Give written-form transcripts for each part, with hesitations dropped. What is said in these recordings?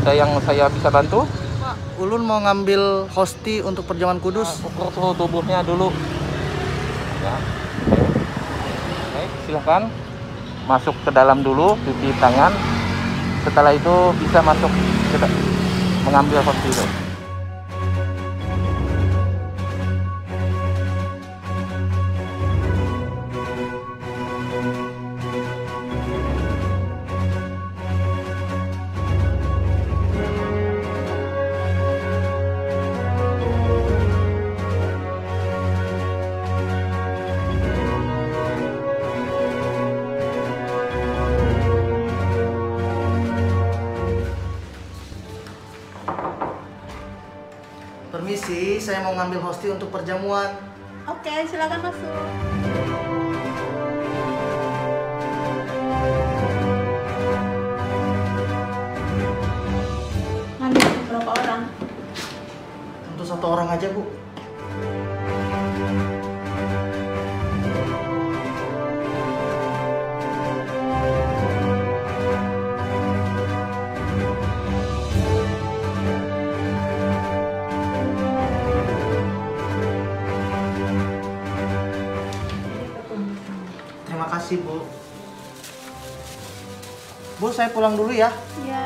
Ada yang saya bisa bantu? Pak, Ulun mau ngambil hosti untuk perjamuan kudus. Ukur suhu tubuhnya dulu. Ya. Baik, silahkan masuk ke dalam dulu, cuci tangan. Setelah itu bisa masuk mengambil hosti itu. Permisi, saya mau ngambil hosti untuk perjamuan. Oke, silakan masuk. Ngambil berapa orang? Untuk 1 orang aja, Bu. Terima kasih, Bu. Bu, saya pulang dulu ya. Ya.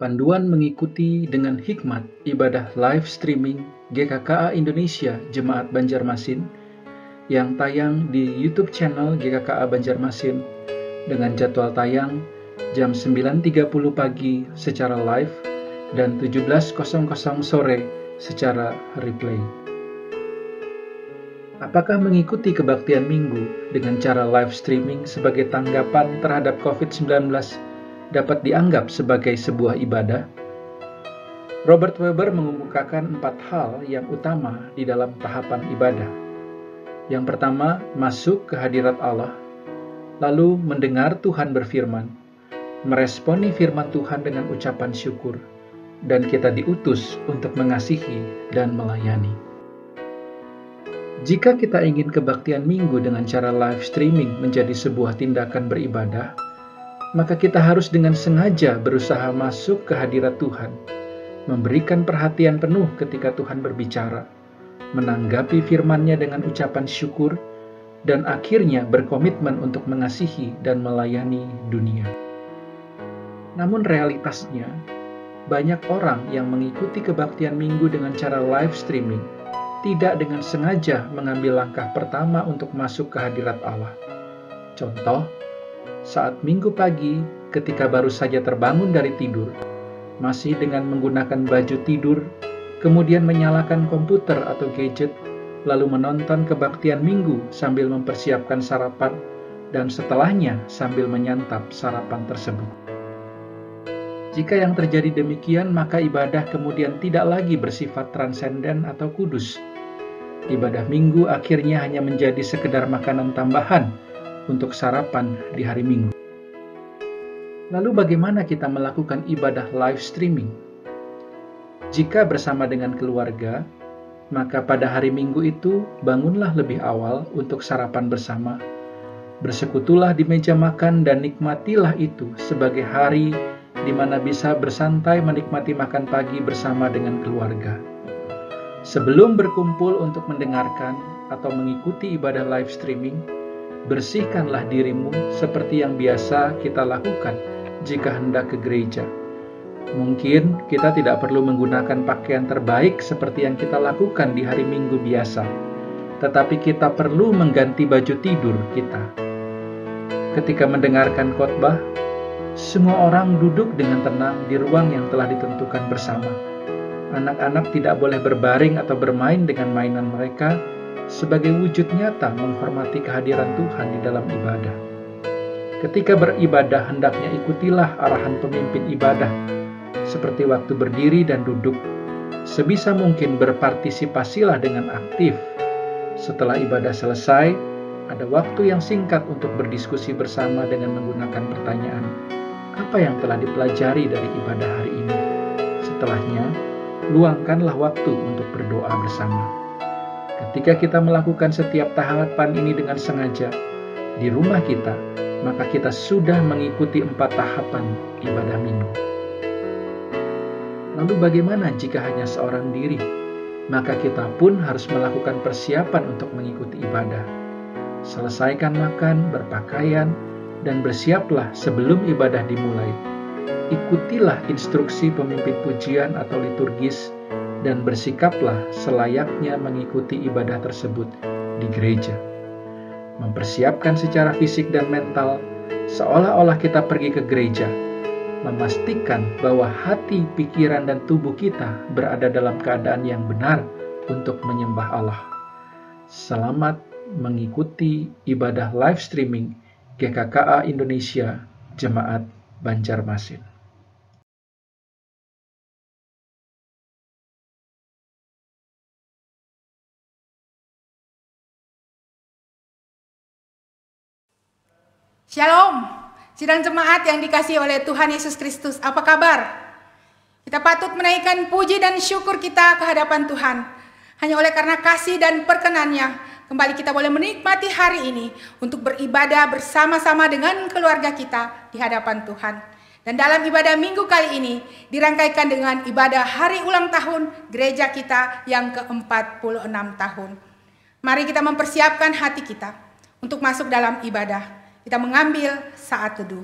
Panduan mengikuti dengan hikmat ibadah live streaming GKKA Indonesia Jemaat Banjarmasin yang tayang di YouTube channel GKKA Banjarmasin dengan jadwal tayang jam 9.30 pagi secara live dan 17.00 sore secara replay. Apakah mengikuti kebaktian minggu dengan cara live streaming sebagai tanggapan terhadap COVID-19 dapat dianggap sebagai sebuah ibadah? Robert Weber mengemukakan 4 hal yang utama di dalam tahapan ibadah. Yang pertama, masuk ke hadirat Allah, lalu mendengar Tuhan berfirman, meresponi firman Tuhan dengan ucapan syukur, dan kita diutus untuk mengasihi dan melayani. Jika kita ingin kebaktian minggu dengan cara live streaming menjadi sebuah tindakan beribadah, maka kita harus dengan sengaja berusaha masuk ke hadirat Tuhan, memberikan perhatian penuh ketika Tuhan berbicara, menanggapi firman-Nya dengan ucapan syukur, dan akhirnya berkomitmen untuk mengasihi dan melayani dunia. Namun realitasnya, banyak orang yang mengikuti kebaktian minggu dengan cara live streaming tidak dengan sengaja mengambil langkah pertama untuk masuk ke hadirat Allah. Contoh, saat minggu pagi ketika baru saja terbangun dari tidur, masih dengan menggunakan baju tidur, kemudian menyalakan komputer atau gadget, lalu menonton kebaktian minggu sambil mempersiapkan sarapan, dan setelahnya sambil menyantap sarapan tersebut. Jika yang terjadi demikian, maka ibadah kemudian tidak lagi bersifat transenden atau kudus. Ibadah minggu akhirnya hanya menjadi sekedar makanan tambahan untuk sarapan di hari Minggu. Lalu bagaimana kita melakukan ibadah live streaming? Jika bersama dengan keluarga, maka pada hari Minggu itu bangunlah lebih awal untuk sarapan bersama. Bersekutulah di meja makan dan nikmatilah itu sebagai hari di mana bisa bersantai menikmati makan pagi bersama dengan keluarga. Sebelum berkumpul untuk mendengarkan atau mengikuti ibadah live streaming, bersihkanlah dirimu seperti yang biasa kita lakukan jika hendak ke gereja. Mungkin kita tidak perlu menggunakan pakaian terbaik seperti yang kita lakukan di hari Minggu biasa, tetapi kita perlu mengganti baju tidur kita. Ketika mendengarkan khotbah, semua orang duduk dengan tenang di ruang yang telah ditentukan bersama. Anak-anak tidak boleh berbaring atau bermain dengan mainan mereka sebagai wujud nyata menghormati kehadiran Tuhan di dalam ibadah. Ketika beribadah, hendaknya ikutilah arahan pemimpin ibadah, seperti waktu berdiri dan duduk. Sebisa mungkin berpartisipasilah dengan aktif. Setelah ibadah selesai, ada waktu yang singkat untuk berdiskusi bersama dengan menggunakan pertanyaan, apa yang telah dipelajari dari ibadah hari ini? Setelahnya, luangkanlah waktu untuk berdoa bersama. Ketika kita melakukan setiap tahapan ini dengan sengaja di rumah kita, maka kita sudah mengikuti 4 tahapan ibadah minggu. Lalu bagaimana jika hanya seorang diri? Maka kita pun harus melakukan persiapan untuk mengikuti ibadah. Selesaikan makan, berpakaian, dan bersiaplah sebelum ibadah dimulai. Ikutilah instruksi pemimpin pujian atau liturgis dan bersikaplah selayaknya mengikuti ibadah tersebut di gereja. Mempersiapkan secara fisik dan mental seolah-olah kita pergi ke gereja. Memastikan bahwa hati, pikiran, dan tubuh kita berada dalam keadaan yang benar untuk menyembah Allah. Selamat mengikuti ibadah live streaming GKKA Indonesia Jemaat Banjarmasin. Shalom, sidang jemaat yang dikasihi oleh Tuhan Yesus Kristus, apa kabar? Kita patut menaikkan puji dan syukur kita ke hadapan Tuhan. Hanya oleh karena kasih dan perkenan-Nya, kembali kita boleh menikmati hari ini untuk beribadah bersama-sama dengan keluarga kita di hadapan Tuhan. Dan dalam ibadah minggu kali ini dirangkaikan dengan ibadah hari ulang tahun gereja kita yang ke-46 tahun. Mari kita mempersiapkan hati kita untuk masuk dalam ibadah. Kita mengambil saat teduh.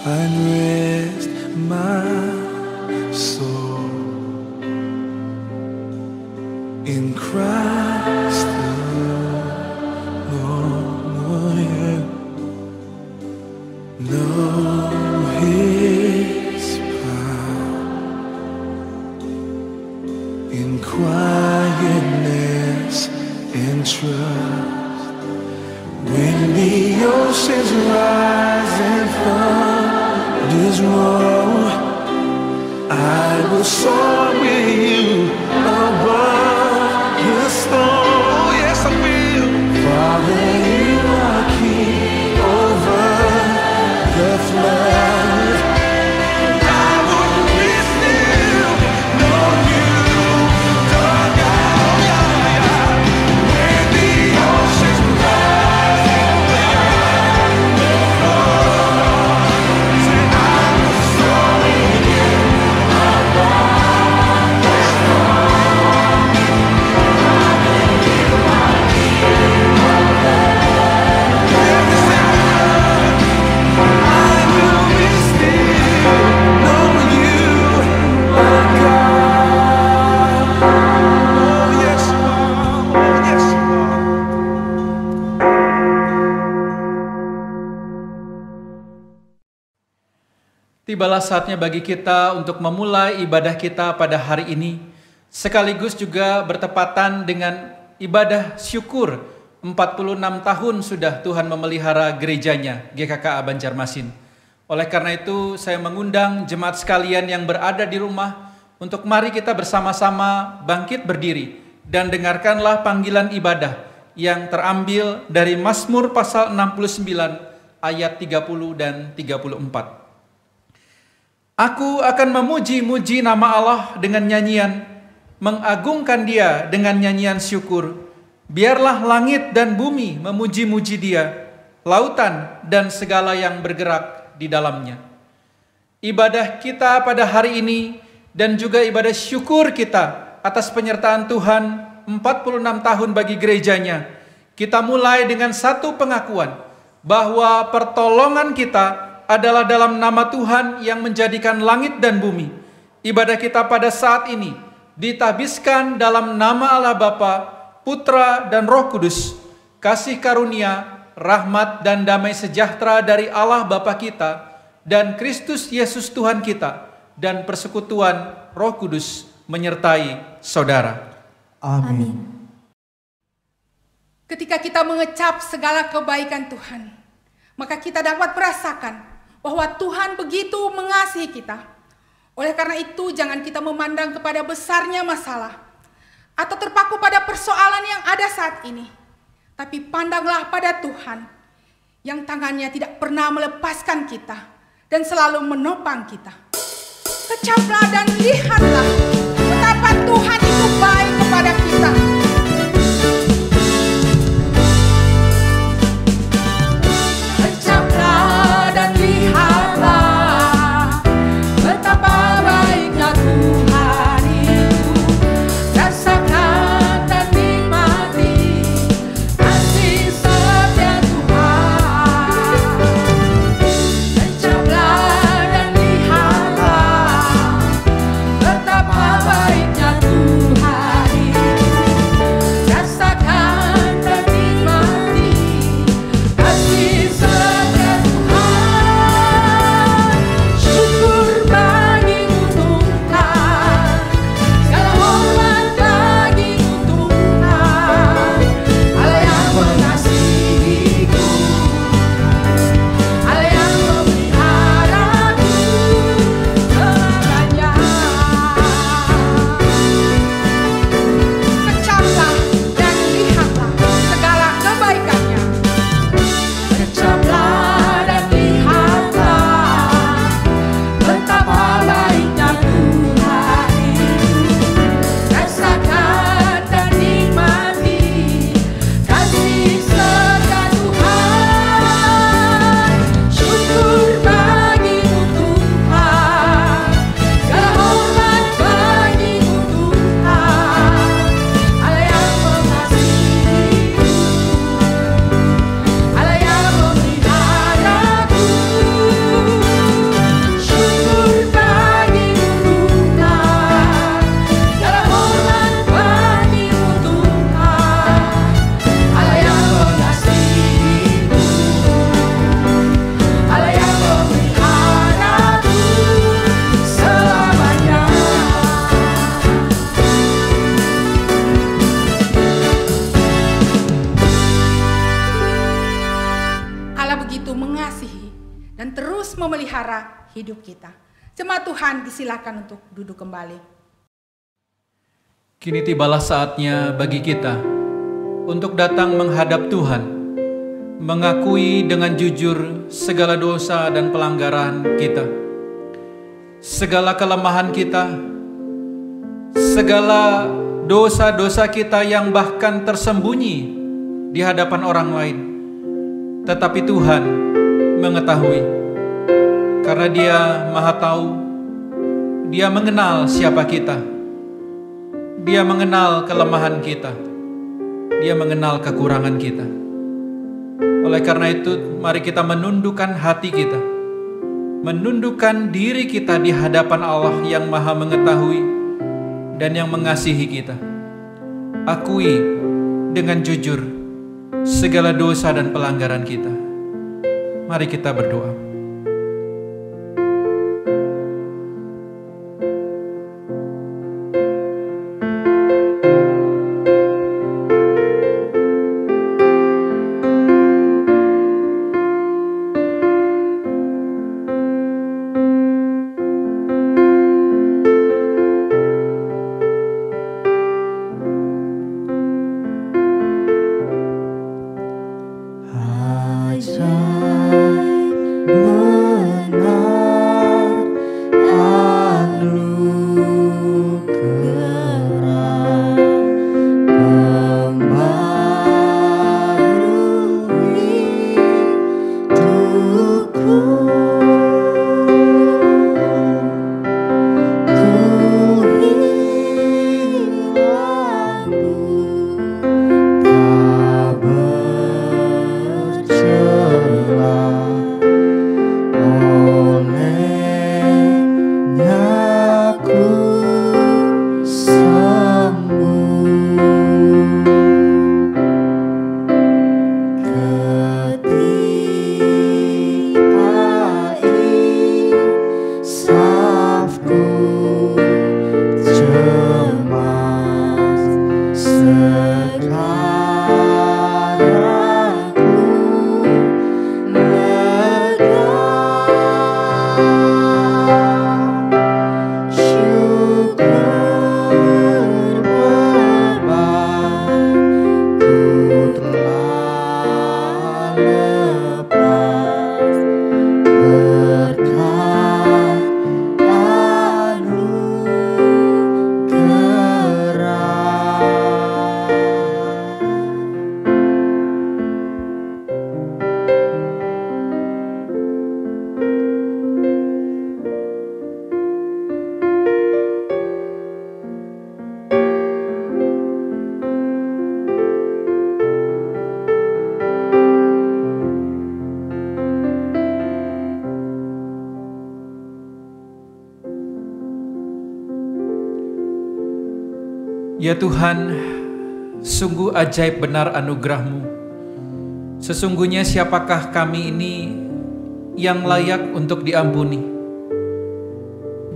find rest, my soul, in Christ alone. Yeah. Know His power in quietness and trust. When the oceans rise and thunders roll, I will soar with you above the storm. Yes, I will. Father, you are king over the flood. I will be still, know you, God. When the oceans rise and thunders roll, say I will soar with you above the storm. You are king over every single one. I will be still, know you are God. Oh yes you are, oh yes you are. Tibalah saatnya bagi kita untuk memulai ibadah kita pada hari ini, sekaligus juga bertepatan dengan ibadah syukur 46 tahun sudah Tuhan memelihara gerejanya GKKA Banjarmasin. Oleh karena itu saya mengundang jemaat sekalian yang berada di rumah untuk mari kita bersama-sama bangkit berdiri dan dengarkanlah panggilan ibadah yang terambil dari Mazmur pasal 69 ayat 30 dan 34. Aku akan memuji-muji nama Allah dengan nyanyian, mengagungkan Dia dengan nyanyian syukur. Biarlah langit dan bumi memuji-muji Dia, lautan dan segala yang bergerak di dalamnya. Ibadah kita pada hari ini dan juga ibadah syukur kita atas penyertaan Tuhan 46 tahun bagi gerejanya. Kita mulai dengan satu pengakuan bahwa pertolongan kita adalah dalam nama Tuhan yang menjadikan langit dan bumi. Ibadah kita pada saat ini ditabiskan dalam nama Allah Bapa, Putra dan Roh Kudus. Kasih karunia, rahmat dan damai sejahtera dari Allah Bapa kita dan Kristus Yesus Tuhan kita dan persekutuan Roh Kudus menyertai saudara. Amin. Ketika kita mengecap segala kebaikan Tuhan, maka kita dapat merasakan bahwa Tuhan begitu mengasihi kita. Oleh karena itu, jangan kita memandang kepada besarnya masalah atau terpaku pada persoalan yang ada saat ini. Tapi pandanglah pada Tuhan yang tangannya tidak pernah melepaskan kita dan selalu menopang kita. Kecaplah dan lihatlah betapa Tuhan itu baik kepada kita. Kecaplah dan lihatlah betapa baiknya Tuhan itu. Rasakan dan nikmati kasih setia Tuhan. Kecaplah dan lihatlah betapa baiknya Tuhan itu. mengasihi, dan terus memelihara hidup kita. Jemaat Tuhan disilakan untuk duduk kembali. Kini tibalah saatnya bagi kita untuk datang menghadap Tuhan, mengakui dengan jujur segala dosa dan pelanggaran kita, segala kelemahan kita, segala dosa-dosa kita yang bahkan tersembunyi di hadapan orang lain. Tetapi Tuhan mengetahui, karena Dia Maha Tahu, Dia mengenal siapa kita, Dia mengenal kelemahan kita, Dia mengenal kekurangan kita. Oleh karena itu, mari kita menundukkan hati kita, menundukkan diri kita di hadapan Allah yang Maha mengetahui dan yang mengasihi kita. Akui dengan jujur segala dosa dan pelanggaran kita. Mari kita berdoa. Ya Tuhan, sungguh ajaib benar anugerah-Mu. Sesungguhnya siapakah kami ini yang layak untuk diampuni?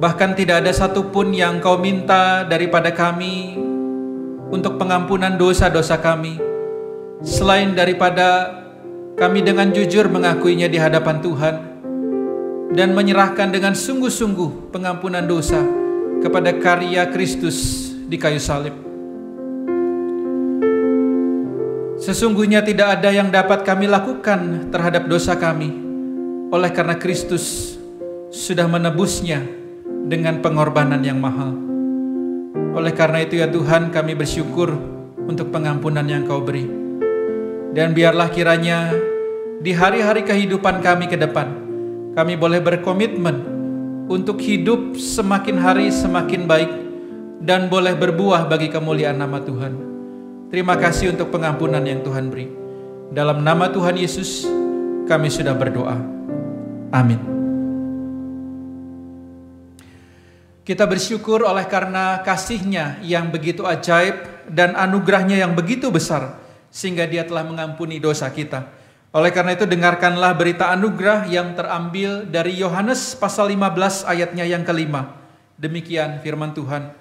Bahkan tidak ada satupun yang Kau minta daripada kami untuk pengampunan dosa-dosa kami, selain daripada kami dengan jujur mengakuinya di hadapan Tuhan dan menyerahkan dengan sungguh-sungguh pengampunan dosa kepada karya Kristus di kayu salib. Sesungguhnya tidak ada yang dapat kami lakukan terhadap dosa kami, oleh karena Kristus sudah menebusnya dengan pengorbanan yang mahal. Oleh karena itu ya Tuhan, kami bersyukur untuk pengampunan yang Kau beri. Dan biarlah kiranya di hari-hari kehidupan kami ke depan, kami boleh berkomitmen untuk hidup semakin hari semakin baik dan boleh berbuah bagi kemuliaan nama Tuhan. Terima kasih untuk pengampunan yang Tuhan beri. Dalam nama Tuhan Yesus, kami sudah berdoa. Amin. Kita bersyukur oleh karena kasih-Nya yang begitu ajaib dan anugerah-Nya yang begitu besar, sehingga Dia telah mengampuni dosa kita. Oleh karena itu, dengarkanlah berita anugerah yang terambil dari Yohanes pasal 15 ayatnya yang kelima. Demikian firman Tuhan.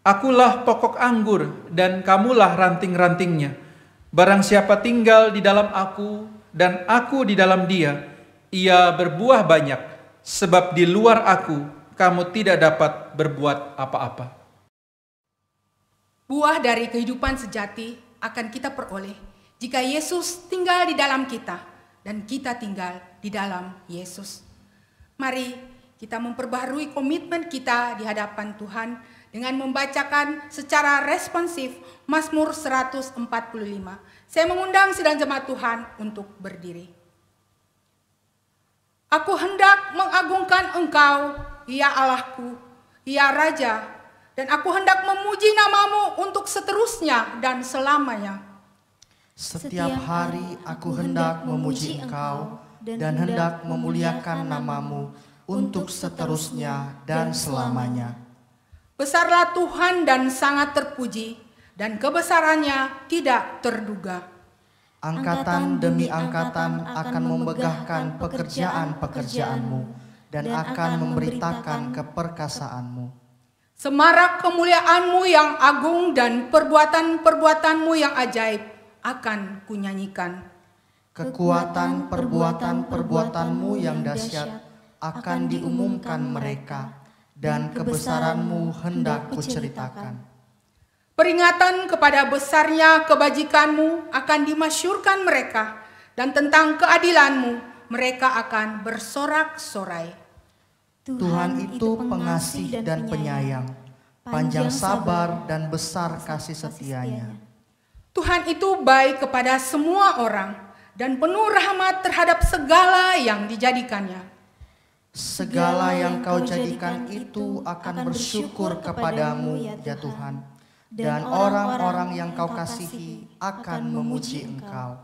Akulah pokok anggur dan kamulah ranting-rantingnya. Barang siapa tinggal di dalam aku dan aku di dalam dia, ia berbuah banyak, sebab di luar aku kamu tidak dapat berbuat apa-apa. Buah dari kehidupan sejati akan kita peroleh jika Yesus tinggal di dalam kita dan kita tinggal di dalam Yesus. Mari kita memperbaharui komitmen kita di hadapan Tuhan dengan membacakan secara responsif Mazmur 145. Saya mengundang sidang jemaat Tuhan untuk berdiri. Aku hendak mengagungkan Engkau, ya Allahku, ya Raja, dan aku hendak memuji namamu untuk seterusnya dan selamanya. Setiap hari aku hendak memuji Engkau dan hendak memuliakan namamu untuk seterusnya dan selamanya. Besarlah Tuhan dan sangat terpuji, dan kebesarannya tidak terduga. Angkatan demi angkatan akan memegahkan pekerjaan-pekerjaan-Mu dan akan memberitakan keperkasaanmu. Semarak kemuliaan-Mu yang agung dan perbuatan-perbuatan-Mu yang ajaib akan kunyanyikan. Kekuatan perbuatan-perbuatan-Mu yang dahsyat akan diumumkan mereka, dan kebesaran-Mu hendak kuceritakan. Peringatan kepada besarnya kebajikan-Mu akan dimasyurkan mereka, dan tentang keadilan-Mu mereka akan bersorak-sorai. Tuhan itu pengasih dan penyayang, panjang sabar dan besar kasih setianya. Tuhan itu baik kepada semua orang dan penuh rahmat terhadap segala yang dijadikannya. Segala yang Kau jadikan itu akan bersyukur kepadamu, ya Tuhan, dan orang-orang yang Kau kasihi akan memuji Engkau.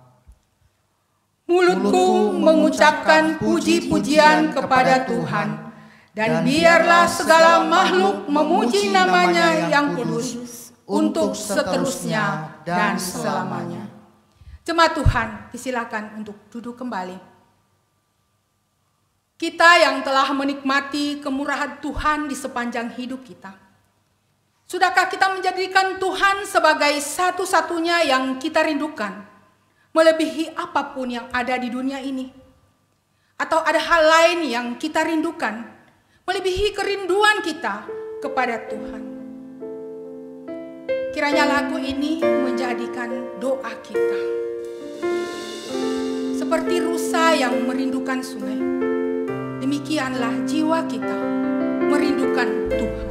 Mulutku mengucapkan puji-pujian kepada Tuhan, dan biarlah segala makhluk memuji namanya yang kudus untuk seterusnya dan selamanya. Jemaat Tuhan, disilakan untuk duduk kembali. Kita yang telah menikmati kemurahan Tuhan di sepanjang hidup kita, sudahkah kita menjadikan Tuhan sebagai satu-satunya yang kita rindukan, melebihi apapun yang ada di dunia ini? Atau ada hal lain yang kita rindukan, melebihi kerinduan kita kepada Tuhan? Kiranya lagu ini menjadikan doa kita. Seperti rusa yang merindukan sungai, demikianlah jiwa kita merindukan Tuhan.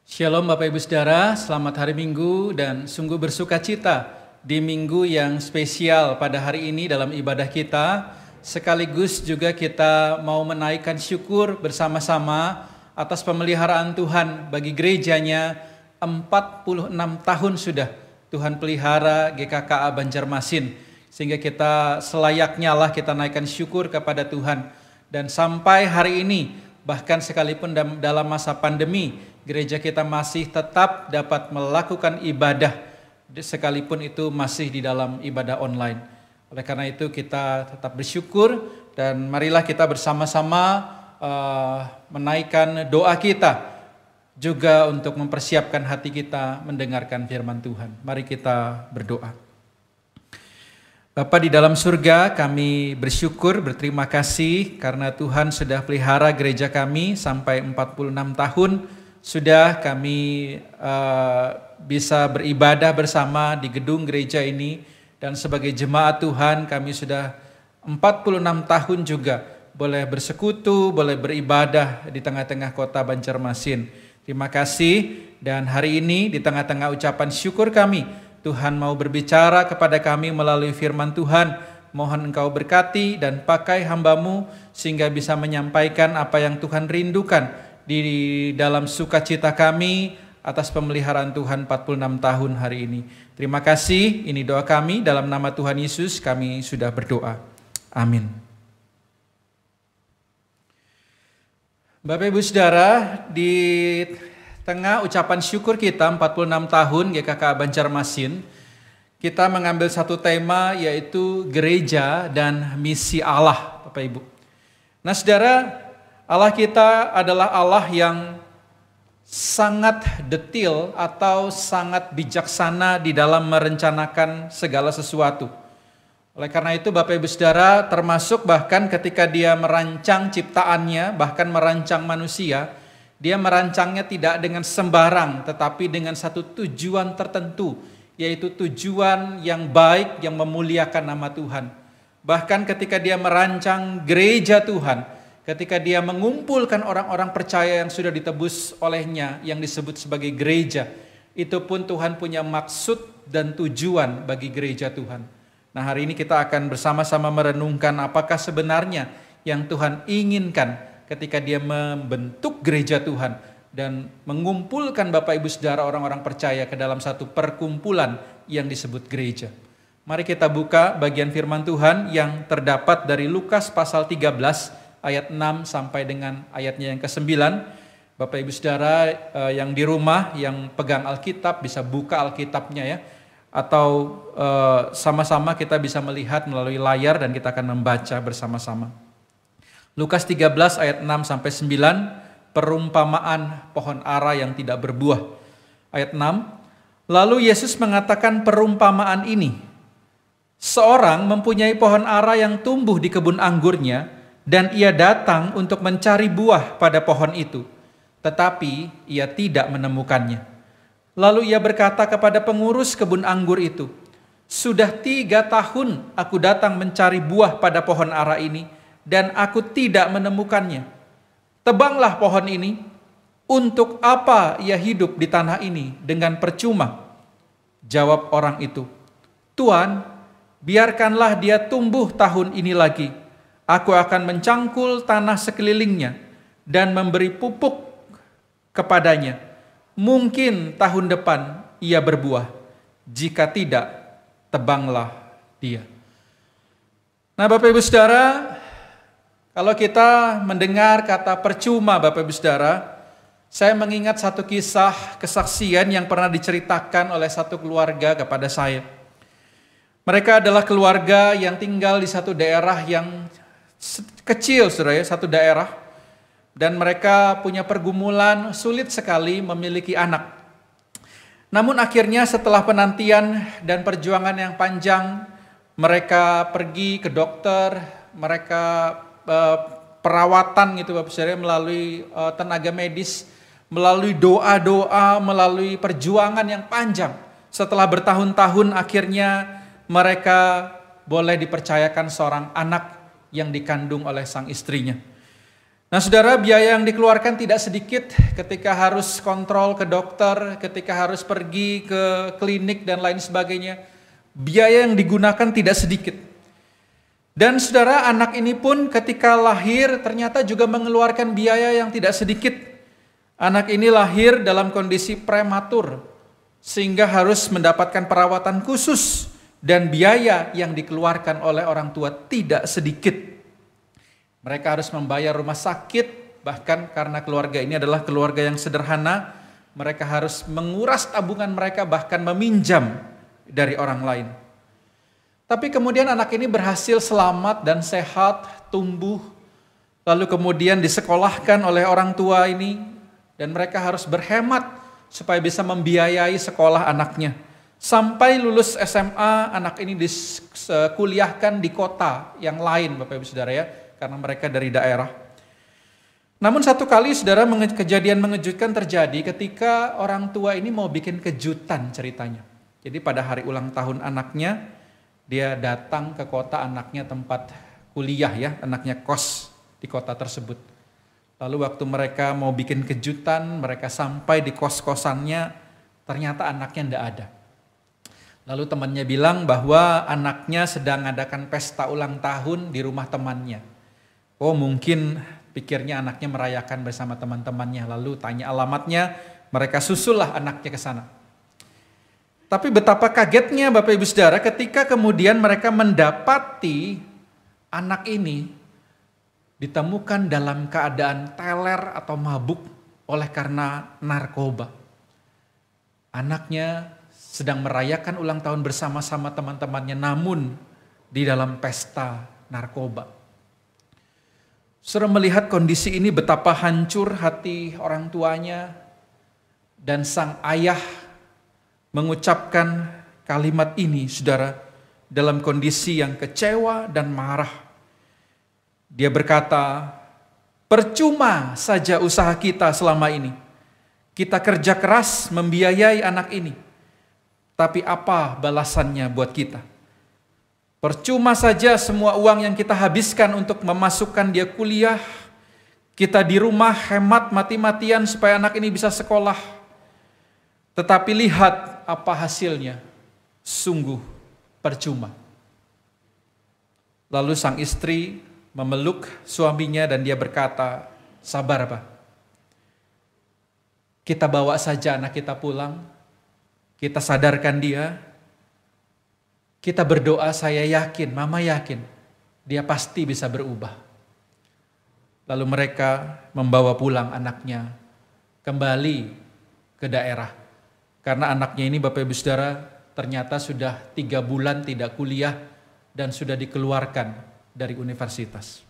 Shalom Bapak Ibu Saudara, selamat hari Minggu dan sungguh bersuka cita di minggu yang spesial pada hari ini dalam ibadah kita. Sekaligus juga kita mau menaikkan syukur bersama-sama atas pemeliharaan Tuhan bagi gerejanya. 46 tahun sudah Tuhan pelihara GKKA Banjarmasin, sehingga kita selayaknya lah kita naikkan syukur kepada Tuhan. Dan sampai hari ini, bahkan sekalipun dalam masa pandemi, gereja kita masih tetap dapat melakukan ibadah, sekalipun itu masih di dalam ibadah online. Oleh karena itu kita tetap bersyukur, dan marilah kita bersama-sama menaikkan doa kita, juga untuk mempersiapkan hati kita mendengarkan firman Tuhan. Mari kita berdoa. Bapa di dalam surga, kami bersyukur, berterima kasih karena Tuhan sudah pelihara gereja kami sampai 46 tahun. Sudah kami bisa beribadah bersama di gedung gereja ini, dan sebagai jemaat Tuhan kami sudah 46 tahun juga boleh bersekutu, boleh beribadah di tengah-tengah kota Banjarmasin. Terima kasih, dan hari ini di tengah-tengah ucapan syukur kami, Tuhan mau berbicara kepada kami melalui firman Tuhan. Mohon Engkau berkati dan pakai hamba-Mu sehingga bisa menyampaikan apa yang Tuhan rindukan di dalam sukacita kami atas pemeliharaan Tuhan 46 tahun hari ini. Terima kasih, ini doa kami dalam nama Tuhan Yesus kami sudah berdoa. Amin. Bapak Ibu Saudara, di tengah ucapan syukur kita 46 tahun GKKA Banjarmasin, kita mengambil satu tema, yaitu gereja dan misi Allah, Bapak Ibu. Nah Saudara, Allah kita adalah Allah yang sangat detil atau sangat bijaksana di dalam merencanakan segala sesuatu. Oleh karena itu Bapak Ibu Saudara, termasuk bahkan ketika Dia merancang ciptaannya, bahkan merancang manusia, Dia merancangnya tidak dengan sembarang, tetapi dengan satu tujuan tertentu, yaitu tujuan yang baik yang memuliakan nama Tuhan. Bahkan ketika Dia merancang gereja Tuhan, ketika Dia mengumpulkan orang-orang percaya yang sudah ditebus oleh-Nya, yang disebut sebagai gereja, itu pun Tuhan punya maksud dan tujuan bagi gereja Tuhan. Nah hari ini kita akan bersama-sama merenungkan apakah sebenarnya yang Tuhan inginkan ketika Dia membentuk gereja Tuhan dan mengumpulkan Bapak Ibu Saudara orang-orang percaya ke dalam satu perkumpulan yang disebut gereja. Mari kita buka bagian firman Tuhan yang terdapat dari Lukas pasal 13 ayat 6 sampai dengan ayatnya yang ke-9. Bapak Ibu Saudara yang di rumah, yang pegang Alkitab bisa buka Alkitabnya ya. Atau sama-sama kita bisa melihat melalui layar dan kita akan membaca bersama-sama. Lukas 13 ayat 6 sampai 9, perumpamaan pohon ara yang tidak berbuah. Ayat 6, lalu Yesus mengatakan perumpamaan ini. Seorang mempunyai pohon ara yang tumbuh di kebun anggurnya, dan ia datang untuk mencari buah pada pohon itu, tetapi ia tidak menemukannya. Lalu ia berkata kepada pengurus kebun anggur itu, sudah 3 tahun aku datang mencari buah pada pohon ara ini, dan aku tidak menemukannya. Tebanglah pohon ini, untuk apa ia hidup di tanah ini dengan percuma? Jawab orang itu, Tuan, biarkanlah dia tumbuh tahun ini lagi. Aku akan mencangkul tanah sekelilingnya dan memberi pupuk kepadanya. Mungkin tahun depan ia berbuah. Jika tidak, tebanglah dia. Nah Bapak Ibu Saudara, kalau kita mendengar kata percuma Bapak Ibu Saudara, saya mengingat satu kisah kesaksian yang pernah diceritakan oleh satu keluarga kepada saya. Mereka adalah keluarga yang tinggal di satu daerah yang kecil, saudara ya, satu daerah. Dan mereka punya pergumulan, sulit sekali memiliki anak. Namun akhirnya setelah penantian dan perjuangan yang panjang, mereka pergi ke dokter, mereka perawatan gitu Bapak Saudara, melalui tenaga medis, melalui doa-doa, melalui perjuangan yang panjang. Setelah bertahun-tahun akhirnya mereka boleh dipercayakan seorang anak yang dikandung oleh sang istrinya. Nah saudara, biaya yang dikeluarkan tidak sedikit ketika harus kontrol ke dokter, ketika harus pergi ke klinik dan lain sebagainya. Biaya yang digunakan tidak sedikit. Dan saudara, anak ini pun ketika lahir ternyata juga mengeluarkan biaya yang tidak sedikit. Anak ini lahir dalam kondisi prematur, sehingga harus mendapatkan perawatan khusus dan biaya yang dikeluarkan oleh orang tua tidak sedikit. Mereka harus membayar rumah sakit, bahkan karena keluarga ini adalah keluarga yang sederhana, mereka harus menguras tabungan mereka, bahkan meminjam dari orang lain. Tapi kemudian anak ini berhasil selamat dan sehat, tumbuh, lalu kemudian disekolahkan oleh orang tua ini, dan mereka harus berhemat supaya bisa membiayai sekolah anaknya. Sampai lulus SMA, anak ini dikuliahkan di kota yang lain, Bapak Ibu Saudara ya, karena mereka dari daerah. Namun satu kali saudara, kejadian mengejutkan terjadi ketika orang tua ini mau bikin kejutan ceritanya. Jadi pada hari ulang tahun anaknya, dia datang ke kota anaknya tempat kuliah ya, anaknya kos di kota tersebut. Lalu waktu mereka mau bikin kejutan, mereka sampai di kos-kosannya, ternyata anaknya tidak ada. Lalu temannya bilang bahwa anaknya sedang mengadakan pesta ulang tahun di rumah temannya. Oh mungkin pikirnya anaknya merayakan bersama teman-temannya, lalu tanya alamatnya, mereka susullah anaknya ke sana. Tapi betapa kagetnya Bapak Ibu Saudara ketika kemudian mereka mendapati anak ini ditemukan dalam keadaan teler atau mabuk oleh karena narkoba. Anaknya sedang merayakan ulang tahun bersama-sama teman-temannya, namun di dalam pesta narkoba. Saudara melihat kondisi ini, betapa hancur hati orang tuanya, dan sang ayah mengucapkan kalimat ini, saudara, dalam kondisi yang kecewa dan marah. Dia berkata, percuma saja usaha kita selama ini. Kita kerja keras membiayai anak ini, tapi apa balasannya buat kita? Percuma saja semua uang yang kita habiskan untuk memasukkan dia kuliah. Kita di rumah hemat mati-matian supaya anak ini bisa sekolah. Tetapi lihat apa hasilnya. Sungguh percuma. Lalu sang istri memeluk suaminya dan dia berkata, sabar Pak. Kita bawa saja anak kita pulang. Kita sadarkan dia. Kita berdoa, saya yakin, mama yakin, dia pasti bisa berubah. Lalu mereka membawa pulang anaknya kembali ke daerah. Karena anaknya ini Bapak Ibu Saudara ternyata sudah 3 bulan tidak kuliah dan sudah dikeluarkan dari universitas.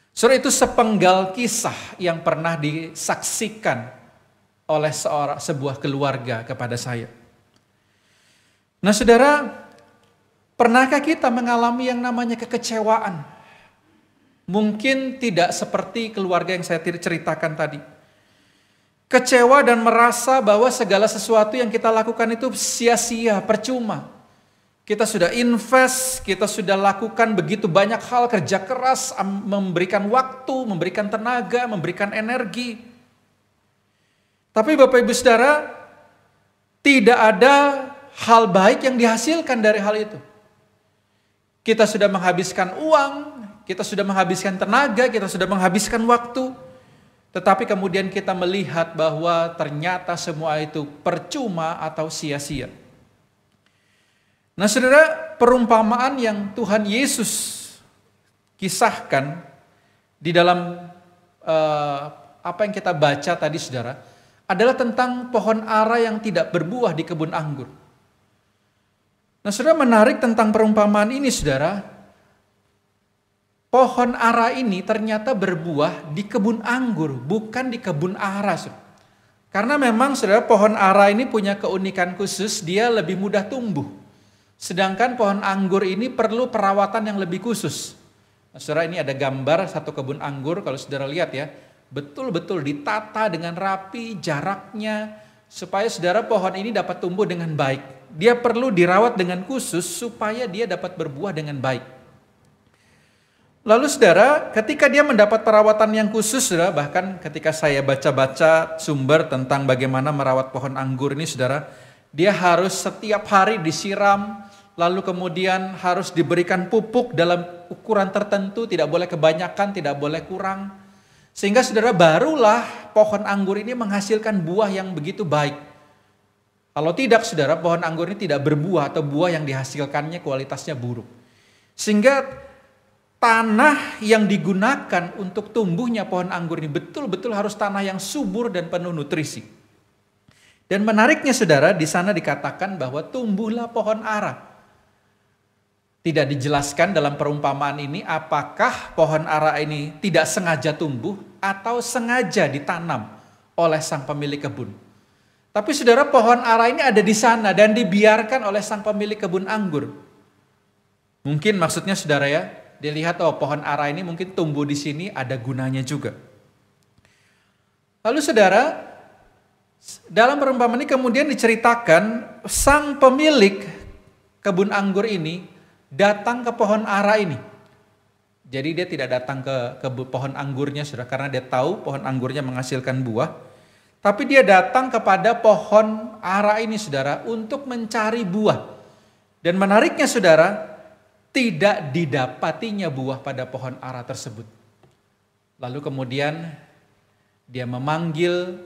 Saudara, itu sepenggal kisah yang pernah disaksikan oleh sebuah keluarga kepada saya. Nah saudara, pernahkah kita mengalami yang namanya kekecewaan? Mungkin tidak seperti keluarga yang saya ceritakan tadi. Kecewa dan merasa bahwa segala sesuatu yang kita lakukan itu sia-sia, percuma. Kita sudah invest, kita sudah lakukan begitu banyak hal, kerja keras, memberikan waktu, memberikan tenaga, memberikan energi. Tapi Bapak Ibu Saudara, tidak ada hal baik yang dihasilkan dari hal itu. Kita sudah menghabiskan uang, kita sudah menghabiskan tenaga, kita sudah menghabiskan waktu. Tetapi kemudian kita melihat bahwa ternyata semua itu percuma atau sia-sia. Nah saudara, perumpamaan yang Tuhan Yesus kisahkan di dalam apa yang kita baca tadi saudara, adalah tentang pohon ara yang tidak berbuah di kebun anggur. Nah saudara, menarik tentang perumpamaan ini saudara, pohon ara ini ternyata berbuah di kebun anggur, bukan di kebun ara. Saudara. Karena memang saudara, pohon ara ini punya keunikan khusus, dia lebih mudah tumbuh. Sedangkan pohon anggur ini perlu perawatan yang lebih khusus. Nah, saudara, ini ada gambar satu kebun anggur, kalau saudara lihat ya, betul-betul ditata dengan rapi jaraknya, supaya saudara pohon ini dapat tumbuh dengan baik. Dia perlu dirawat dengan khusus supaya dia dapat berbuah dengan baik. Lalu saudara, ketika dia mendapat perawatan yang khusus, saudara, bahkan ketika saya baca-baca sumber tentang bagaimana merawat pohon anggur ini, saudara, dia harus setiap hari disiram, lalu kemudian harus diberikan pupuk dalam ukuran tertentu, tidak boleh kebanyakan, tidak boleh kurang. Sehingga saudara, barulah pohon anggur ini menghasilkan buah yang begitu baik. Kalau tidak, saudara, pohon anggur ini tidak berbuah atau buah yang dihasilkannya kualitasnya buruk. Sehingga tanah yang digunakan untuk tumbuhnya pohon anggur ini betul-betul harus tanah yang subur dan penuh nutrisi. Dan menariknya saudara, di sana dikatakan bahwa tumbuhlah pohon ara. Tidak dijelaskan dalam perumpamaan ini apakah pohon ara ini tidak sengaja tumbuh atau sengaja ditanam oleh sang pemilik kebun. Tapi saudara, pohon ara ini ada di sana dan dibiarkan oleh sang pemilik kebun anggur. Mungkin maksudnya saudara ya, dilihat, oh pohon ara ini mungkin tumbuh di sini ada gunanya juga. Lalu saudara, dalam perumpamaan ini kemudian diceritakan sang pemilik kebun anggur ini datang ke pohon ara ini. Jadi dia tidak datang ke pohon anggurnya saudara, karena dia tahu pohon anggurnya menghasilkan buah. Tapi dia datang kepada pohon ara ini saudara untuk mencari buah. Dan menariknya saudara, tidak didapatinya buah pada pohon ara tersebut. Lalu kemudian dia memanggil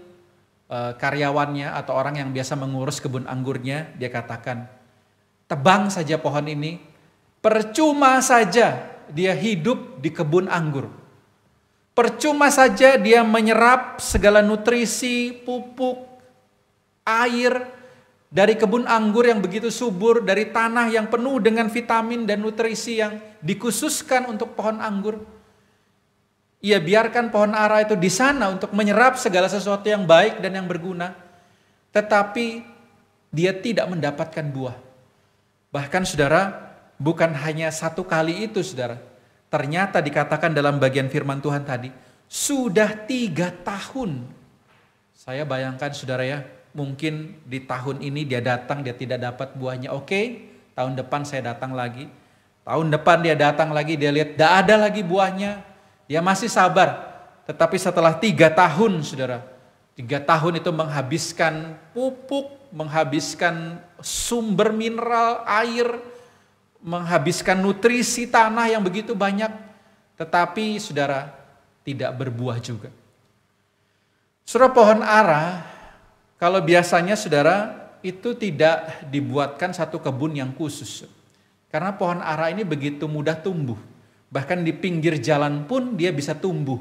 karyawannya atau orang yang biasa mengurus kebun anggurnya. Dia katakan, tebang saja pohon ini, percuma saja dia hidup di kebun anggur. Percuma saja dia menyerap segala nutrisi, pupuk, air, dari kebun anggur yang begitu subur, dari tanah yang penuh dengan vitamin dan nutrisi yang dikhususkan untuk pohon anggur. Ia biarkan pohon ara itu di sana untuk menyerap segala sesuatu yang baik dan yang berguna. Tetapi dia tidak mendapatkan buah. Bahkan saudara, bukan hanya satu kali itu saudara. Ternyata dikatakan dalam bagian firman Tuhan tadi, sudah 3 tahun. Saya bayangkan saudara ya, mungkin di tahun ini dia datang, dia tidak dapat buahnya. Oke, tahun depan saya datang lagi. Tahun depan dia datang lagi, dia lihat tidak ada lagi buahnya. Dia masih sabar. Tetapi setelah 3 tahun saudara, 3 tahun itu menghabiskan pupuk, menghabiskan sumber mineral, air, menghabiskan nutrisi tanah yang begitu banyak. Tetapi saudara, tidak berbuah juga. Saudara, pohon ara, kalau biasanya saudara itu tidak dibuatkan satu kebun yang khusus. Karena pohon ara ini begitu mudah tumbuh. Bahkan di pinggir jalan pun dia bisa tumbuh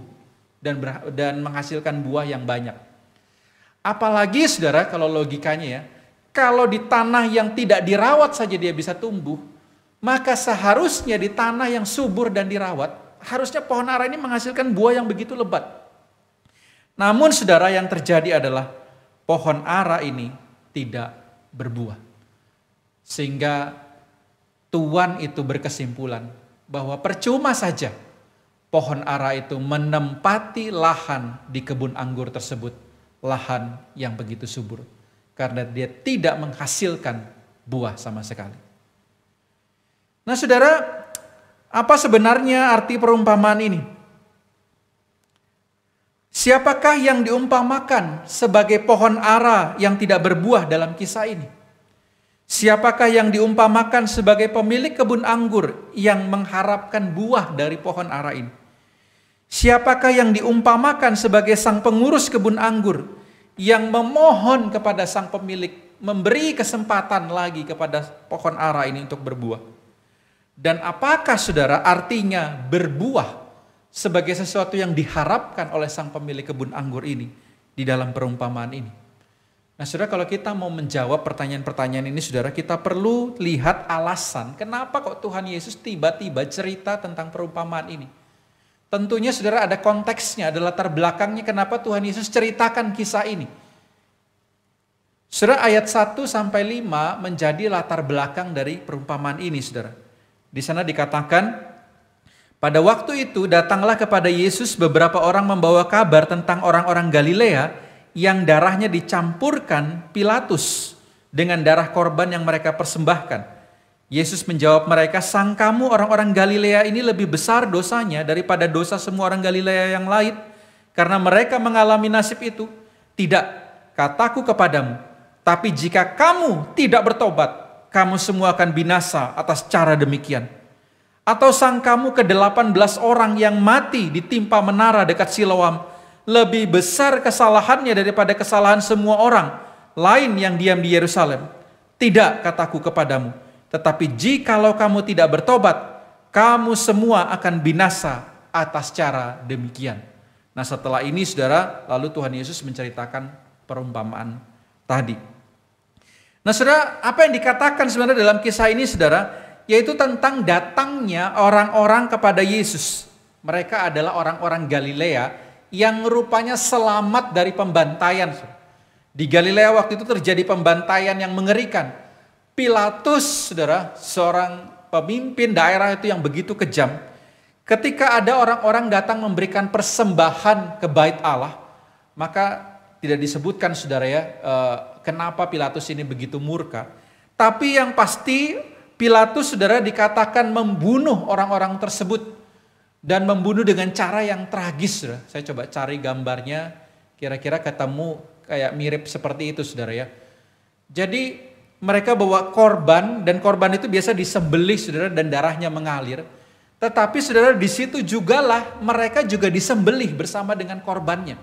dan menghasilkan buah yang banyak. Apalagi saudara kalau logikanya ya, kalau di tanah yang tidak dirawat saja dia bisa tumbuh, maka seharusnya di tanah yang subur dan dirawat, harusnya pohon ara ini menghasilkan buah yang begitu lebat. Namun saudara, yang terjadi adalah pohon ara ini tidak berbuah. Sehingga Tuan itu berkesimpulan bahwa percuma saja pohon ara itu menempati lahan di kebun anggur tersebut, lahan yang begitu subur, karena dia tidak menghasilkan buah sama sekali. Nah saudara, apa sebenarnya arti perumpamaan ini? Siapakah yang diumpamakan sebagai pohon ara yang tidak berbuah dalam kisah ini? Siapakah yang diumpamakan sebagai pemilik kebun anggur yang mengharapkan buah dari pohon ara ini? Siapakah yang diumpamakan sebagai sang pengurus kebun anggur yang memohon kepada sang pemilik memberi kesempatan lagi kepada pohon ara ini untuk berbuah? Dan apakah saudara artinya berbuah sebagai sesuatu yang diharapkan oleh sang pemilik kebun anggur ini di dalam perumpamaan ini? Nah saudara, kalau kita mau menjawab pertanyaan-pertanyaan ini saudara, kita perlu lihat alasan kenapa kok Tuhan Yesus tiba-tiba cerita tentang perumpamaan ini. Tentunya saudara ada konteksnya, ada latar belakangnya kenapa Tuhan Yesus ceritakan kisah ini. Saudara, ayat 1-5 menjadi latar belakang dari perumpamaan ini saudara. Di sana dikatakan, pada waktu itu datanglah kepada Yesus beberapa orang membawa kabar tentang orang-orang Galilea yang darahnya dicampurkan Pilatus dengan darah korban yang mereka persembahkan. Yesus menjawab mereka, "Sangkamu orang-orang Galilea ini lebih besar dosanya daripada dosa semua orang Galilea yang lain, karena mereka mengalami nasib itu? Tidak, kataku kepadamu, tapi jika kamu tidak bertobat, kamu semua akan binasa atas cara demikian. Atau sangkamu ke-18 orang yang mati ditimpa menara dekat Siloam lebih besar kesalahannya daripada kesalahan semua orang lain yang diam di Yerusalem? Tidak, kataku kepadamu, tetapi jikalau kamu tidak bertobat, kamu semua akan binasa atas cara demikian." Nah, setelah ini saudara, lalu Tuhan Yesus menceritakan perumpamaan tadi. Nah saudara, apa yang dikatakan sebenarnya dalam kisah ini saudara, yaitu tentang datangnya orang-orang kepada Yesus. Mereka adalah orang-orang Galilea yang rupanya selamat dari pembantaian. Di Galilea waktu itu terjadi pembantaian yang mengerikan. Pilatus, saudara, seorang pemimpin daerah itu yang begitu kejam. Ketika ada orang-orang datang memberikan persembahan ke bait Allah, maka tidak disebutkan saudara ya, kenapa Pilatus ini begitu murka. Tapi yang pasti Pilatus saudara dikatakan membunuh orang-orang tersebut. Dan membunuh dengan cara yang tragis. Saudara. Saya coba cari gambarnya, kira-kira ketemu kayak mirip seperti itu saudara ya. Jadi mereka bawa korban, dan korban itu biasa disembelih saudara, dan darahnya mengalir. Tetapi saudara, di situ jugalah mereka juga disembelih bersama dengan korbannya.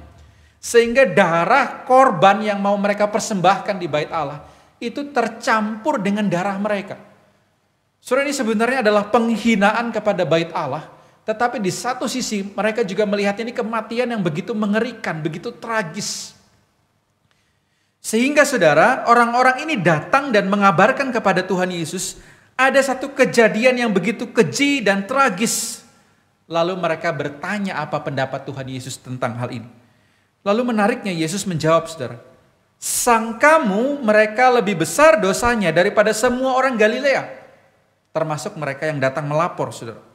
Sehingga darah korban yang mau mereka persembahkan di bait Allah itu tercampur dengan darah mereka. Saudara, ini sebenarnya adalah penghinaan kepada bait Allah. Tetapi di satu sisi mereka juga melihat ini kematian yang begitu mengerikan, begitu tragis. Sehingga saudara, orang-orang ini datang dan mengabarkan kepada Tuhan Yesus ada satu kejadian yang begitu keji dan tragis. Lalu mereka bertanya apa pendapat Tuhan Yesus tentang hal ini. Lalu menariknya Yesus menjawab saudara, "Sangkamu mereka lebih besar dosanya daripada semua orang Galilea?" Termasuk mereka yang datang melapor saudara.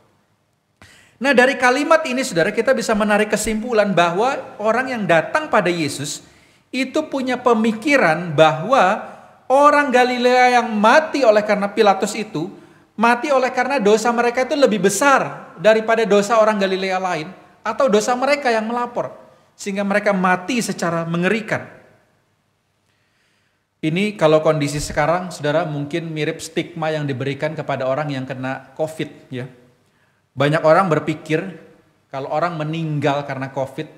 Nah dari kalimat ini saudara, kita bisa menarik kesimpulan bahwa orang yang datang pada Yesus itu punya pemikiran bahwa orang Galilea yang mati oleh karena Pilatus itu, mati oleh karena dosa mereka itu lebih besar daripada dosa orang Galilea lain, atau dosa mereka yang melapor, sehingga mereka mati secara mengerikan. Ini kalau kondisi sekarang saudara mungkin mirip stigma yang diberikan kepada orang yang kena COVID ya. Banyak orang berpikir kalau orang meninggal karena COVID,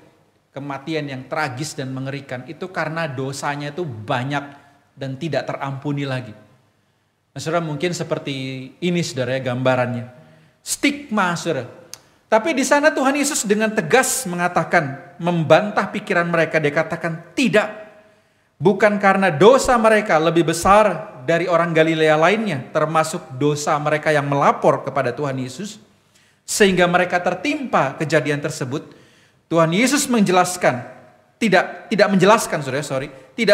kematian yang tragis dan mengerikan itu karena dosanya itu banyak dan tidak terampuni lagi. Nah, saudara mungkin seperti ini saudara ya gambarannya. Stigma saudara. Tapi di sana Tuhan Yesus dengan tegas mengatakan, membantah pikiran mereka, dia katakan tidak. Bukan karena dosa mereka lebih besar dari orang Galilea lainnya, termasuk dosa mereka yang melapor kepada Tuhan Yesus, sehingga mereka tertimpa kejadian tersebut. Tuhan Yesus menjelaskan, tidak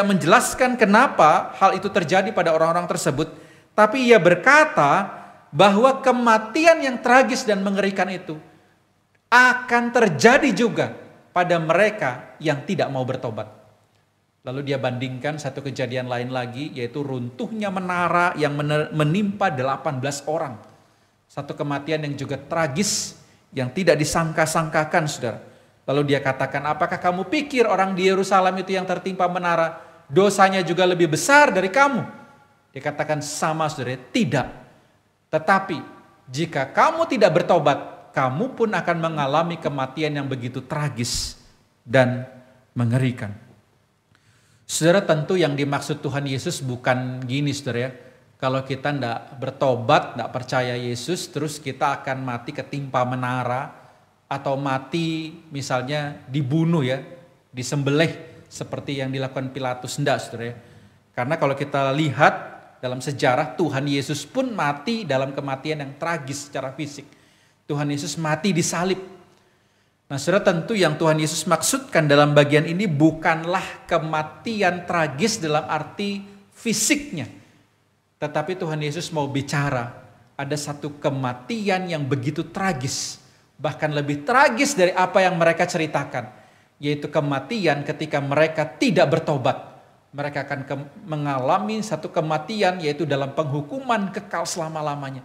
menjelaskan kenapa hal itu terjadi pada orang-orang tersebut, tapi ia berkata bahwa kematian yang tragis dan mengerikan itu akan terjadi juga pada mereka yang tidak mau bertobat. Lalu dia bandingkan satu kejadian lain lagi, yaitu runtuhnya menara yang menimpa 18 orang. Satu kematian yang juga tragis, yang tidak disangka-sangkakan saudara. Lalu dia katakan, apakah kamu pikir orang di Yerusalem itu yang tertimpa menara, dosanya juga lebih besar dari kamu? Dia katakan sama saudara, tidak. Tetapi jika kamu tidak bertobat, kamu pun akan mengalami kematian yang begitu tragis dan mengerikan. Saudara, tentu yang dimaksud Tuhan Yesus bukan gini saudara ya. Kalau kita tidak bertobat, tidak percaya Yesus, terus kita akan mati ketimpa menara, atau mati misalnya dibunuh ya, disembelih seperti yang dilakukan Pilatus. Tidak saudara ya. Karena kalau kita lihat dalam sejarah, Tuhan Yesus pun mati dalam kematian yang tragis secara fisik. Tuhan Yesus mati disalib. Nah saudara, tentu yang Tuhan Yesus maksudkan dalam bagian ini bukanlah kematian tragis dalam arti fisiknya. Tetapi Tuhan Yesus mau bicara, ada satu kematian yang begitu tragis, bahkan lebih tragis dari apa yang mereka ceritakan, yaitu kematian ketika mereka tidak bertobat, mereka akan mengalami satu kematian, yaitu dalam penghukuman kekal selama-lamanya.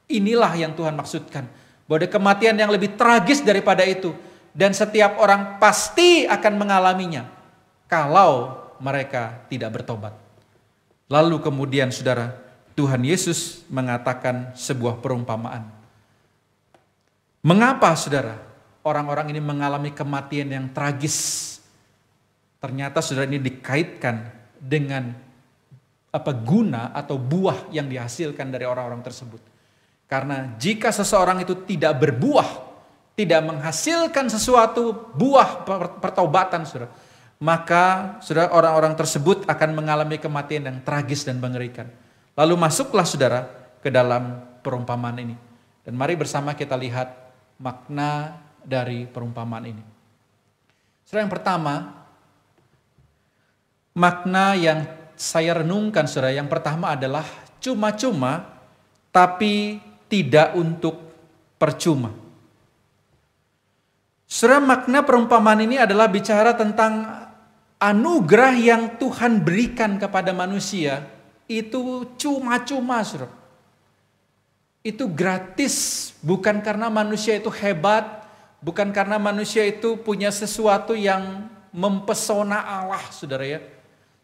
Inilah yang Tuhan maksudkan, bahwa ada kematian yang lebih tragis daripada itu, dan setiap orang pasti akan mengalaminya kalau mereka tidak bertobat. Lalu kemudian saudara, Tuhan Yesus mengatakan sebuah perumpamaan. Mengapa saudara orang-orang ini mengalami kematian yang tragis? Ternyata saudara, ini dikaitkan dengan guna atau buah yang dihasilkan dari orang-orang tersebut. Karena jika seseorang itu tidak berbuah, tidak menghasilkan sesuatu buah pertobatan saudara, maka saudara, orang-orang tersebut akan mengalami kematian yang tragis dan mengerikan. Lalu masuklah saudara ke dalam perumpamaan ini. Dan mari bersama kita lihat makna dari perumpamaan ini. Saudara, yang pertama, makna yang saya renungkan saudara, yang pertama adalah cuma-cuma tapi tidak untuk percuma. Saudara, makna perumpamaan ini adalah bicara tentang anugerah yang Tuhan berikan kepada manusia itu cuma-cuma saudara. Itu gratis, bukan karena manusia itu hebat, bukan karena manusia itu punya sesuatu yang mempesona Allah saudara ya.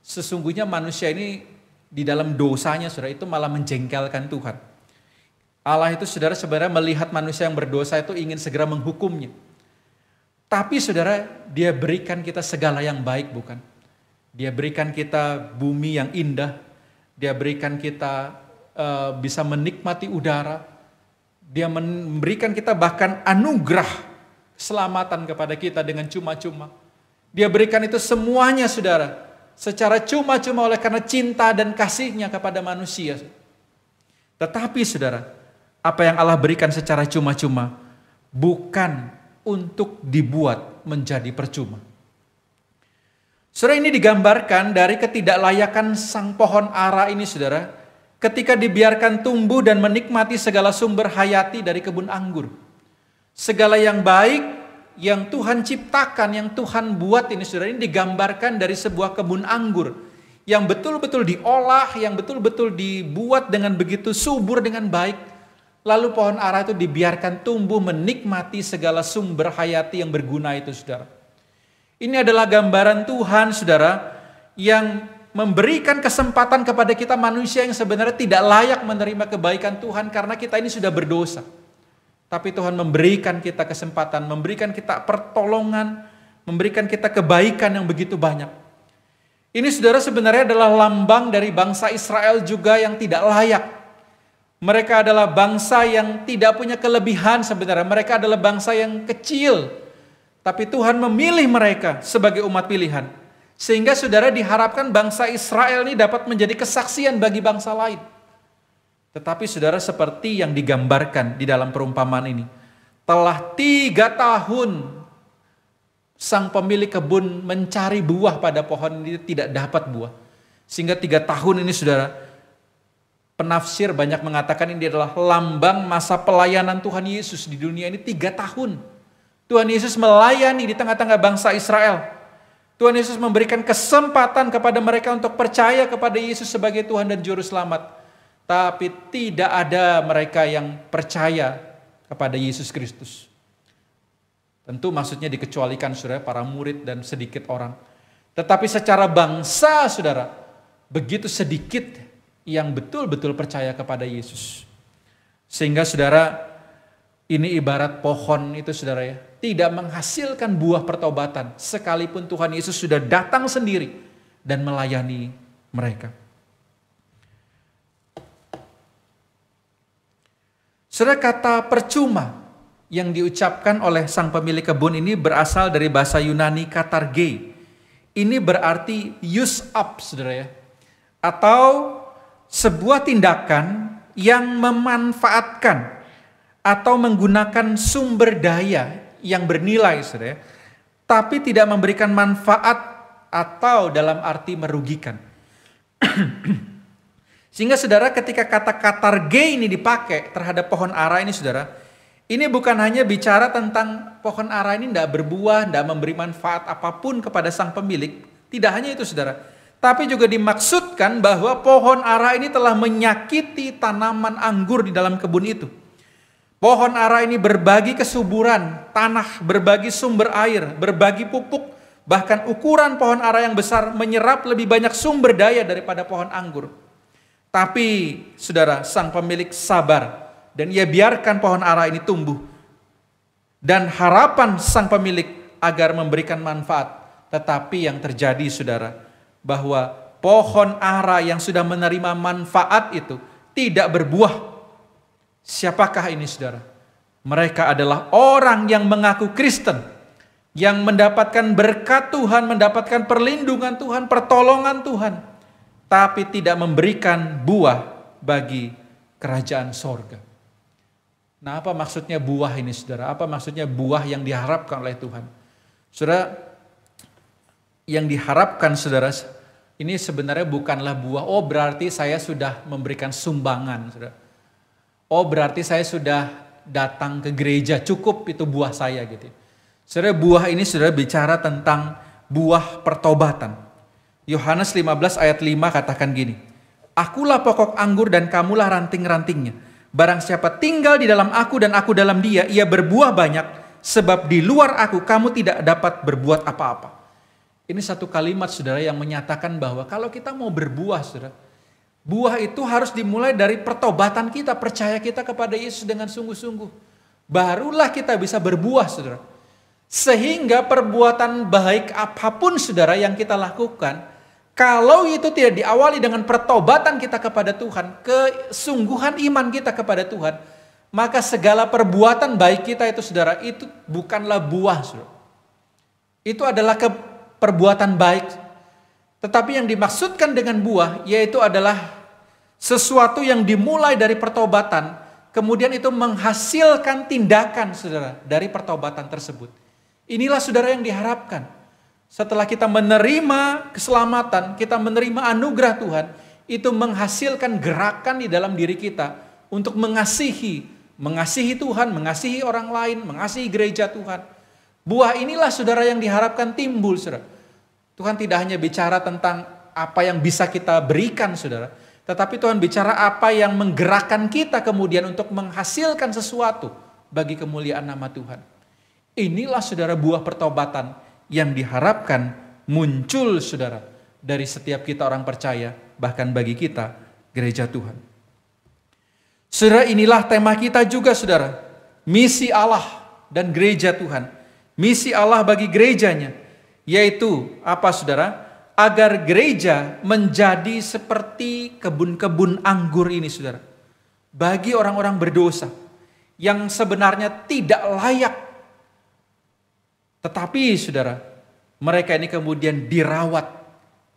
Sesungguhnya manusia ini di dalam dosanya saudara itu malah menjengkelkan Tuhan. Allah itu saudara sebenarnya melihat manusia yang berdosa itu ingin segera menghukumnya. Tapi saudara, dia berikan kita segala yang baik bukan? Dia berikan kita bumi yang indah. Dia berikan kita bisa menikmati udara. Dia memberikan kita bahkan anugerah keselamatan kepada kita dengan cuma-cuma. Dia berikan itu semuanya saudara, secara cuma-cuma oleh karena cinta dan kasihnya kepada manusia. Tetapi saudara, apa yang Allah berikan secara cuma-cuma bukan untuk dibuat menjadi percuma. Saudara, ini digambarkan dari ketidaklayakan sang pohon ara ini saudara, ketika dibiarkan tumbuh dan menikmati segala sumber hayati dari kebun anggur. Segala yang baik yang Tuhan ciptakan, yang Tuhan buat ini saudara, ini digambarkan dari sebuah kebun anggur yang betul-betul diolah, yang betul-betul dibuat dengan begitu subur dengan baik. Lalu pohon ara itu dibiarkan tumbuh menikmati segala sumber hayati yang berguna itu saudara. Ini adalah gambaran Tuhan saudara, yang memberikan kesempatan kepada kita manusia yang sebenarnya tidak layak menerima kebaikan Tuhan karena kita ini sudah berdosa. Tapi Tuhan memberikan kita kesempatan, memberikan kita pertolongan, memberikan kita kebaikan yang begitu banyak. Ini saudara sebenarnya adalah lambang dari bangsa Israel juga yang tidak layak. Mereka adalah bangsa yang tidak punya kelebihan sebenarnya. Mereka adalah bangsa yang kecil. Tapi Tuhan memilih mereka sebagai umat pilihan. Sehingga saudara diharapkan bangsa Israel ini dapat menjadi kesaksian bagi bangsa lain. Tetapi saudara, seperti yang digambarkan di dalam perumpamaan ini, telah 3 tahun sang pemilik kebun mencari buah pada pohon ini, tidak dapat buah. Sehingga 3 tahun ini saudara, penafsir banyak mengatakan ini adalah lambang masa pelayanan Tuhan Yesus di dunia ini 3 tahun. Tuhan Yesus melayani di tengah-tengah bangsa Israel. Tuhan Yesus memberikan kesempatan kepada mereka untuk percaya kepada Yesus sebagai Tuhan dan Juru Selamat. Tapi tidak ada mereka yang percaya kepada Yesus Kristus. Tentu maksudnya dikecualikan saudara, para murid dan sedikit orang. Tetapi secara bangsa saudara, begitu sedikit yang betul-betul percaya kepada Yesus. Sehingga saudara, ini ibarat pohon itu saudara ya, tidak menghasilkan buah pertobatan. Sekalipun Tuhan Yesus sudah datang sendiri dan melayani mereka. Saudara, kata percuma yang diucapkan oleh sang pemilik kebun ini berasal dari bahasa Yunani katarge. Ini berarti use up, saudara ya. Atau sebuah tindakan yang memanfaatkan atau menggunakan sumber daya yang bernilai, saudara ya, tapi tidak memberikan manfaat atau dalam arti merugikan. Sehingga saudara, ketika kata katarge ini dipakai terhadap pohon ara ini saudara, ini bukan hanya bicara tentang pohon ara ini tidak berbuah, tidak memberi manfaat apapun kepada sang pemilik. Tidak hanya itu saudara, Tapi juga dimaksudkan bahwa pohon ara ini telah menyakiti tanaman anggur di dalam kebun itu. Pohon ara ini berbagi kesuburan, tanah, berbagi sumber air, berbagi pupuk, bahkan ukuran pohon ara yang besar menyerap lebih banyak sumber daya daripada pohon anggur. Tapi saudara, sang pemilik sabar dan ia biarkan pohon ara ini tumbuh. Dan harapan sang pemilik agar memberikan manfaat. Tetapi yang terjadi saudara, bahwa pohon ara yang sudah menerima manfaat itu tidak berbuah. Siapakah ini saudara? Mereka adalah orang yang mengaku Kristen, yang mendapatkan berkat Tuhan, mendapatkan perlindungan Tuhan, pertolongan Tuhan, tapi tidak memberikan buah bagi kerajaan sorga. Nah, apa maksudnya buah ini saudara? Apa maksudnya buah yang diharapkan oleh Tuhan? Saudara, yang diharapkan saudara, ini sebenarnya bukanlah buah, oh berarti saya sudah memberikan sumbangan saudara. Oh berarti saya sudah datang ke gereja, cukup itu buah saya gitu. Saudara, buah ini saudara bicara tentang buah pertobatan. Yohanes 15 ayat 5 katakan gini, Akulah pokok anggur dan kamulah ranting-rantingnya. Barang siapa tinggal di dalam aku dan aku dalam dia, ia berbuah banyak, sebab di luar aku kamu tidak dapat berbuat apa-apa. Ini satu kalimat saudara yang menyatakan bahwa kalau kita mau berbuah saudara, buah itu harus dimulai dari pertobatan kita, percaya kita kepada Yesus dengan sungguh-sungguh. Barulah kita bisa berbuah saudara. Sehingga perbuatan baik apapun saudara yang kita lakukan, kalau itu tidak diawali dengan pertobatan kita kepada Tuhan, kesungguhan iman kita kepada Tuhan, maka segala perbuatan baik kita itu saudara, itu bukanlah buah saudara. Itu adalah perbuatan baik. Tetapi yang dimaksudkan dengan buah, yaitu adalah sesuatu yang dimulai dari pertobatan, kemudian itu menghasilkan tindakan saudara dari pertobatan tersebut. Inilah saudara yang diharapkan. Setelah kita menerima keselamatan, kita menerima anugerah Tuhan, itu menghasilkan gerakan di dalam diri kita untuk mengasihi Tuhan, mengasihi orang lain, mengasihi gereja Tuhan. Buah inilah saudara yang diharapkan timbul saudara. Tuhan tidak hanya bicara tentang apa yang bisa kita berikan saudara, tetapi Tuhan bicara apa yang menggerakkan kita kemudian untuk menghasilkan sesuatu bagi kemuliaan nama Tuhan. Inilah saudara buah pertobatan yang diharapkan muncul saudara dari setiap kita orang percaya, bahkan bagi kita gereja Tuhan. Saudara, inilah tema kita juga saudara, misi Allah dan gereja Tuhan. Misi Allah bagi gerejanya, yaitu apa saudara? Agar gereja menjadi seperti kebun-kebun anggur ini saudara. Bagi orang-orang berdosa yang sebenarnya tidak layak. Tetapi saudara, mereka ini kemudian dirawat,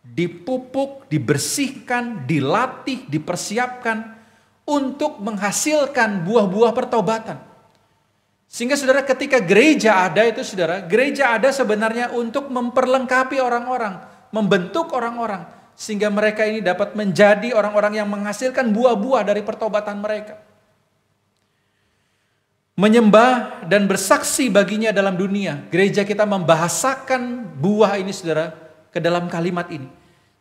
dipupuk, dibersihkan, dilatih, dipersiapkan untuk menghasilkan buah-buah pertobatan. Sehingga saudara, ketika gereja ada itu saudara, gereja ada sebenarnya untuk memperlengkapi orang-orang, membentuk orang-orang, sehingga mereka ini dapat menjadi orang-orang yang menghasilkan buah-buah dari pertobatan mereka. Menyembah dan bersaksi baginya dalam dunia, gereja kita membahasakan buah ini saudara ke dalam kalimat ini.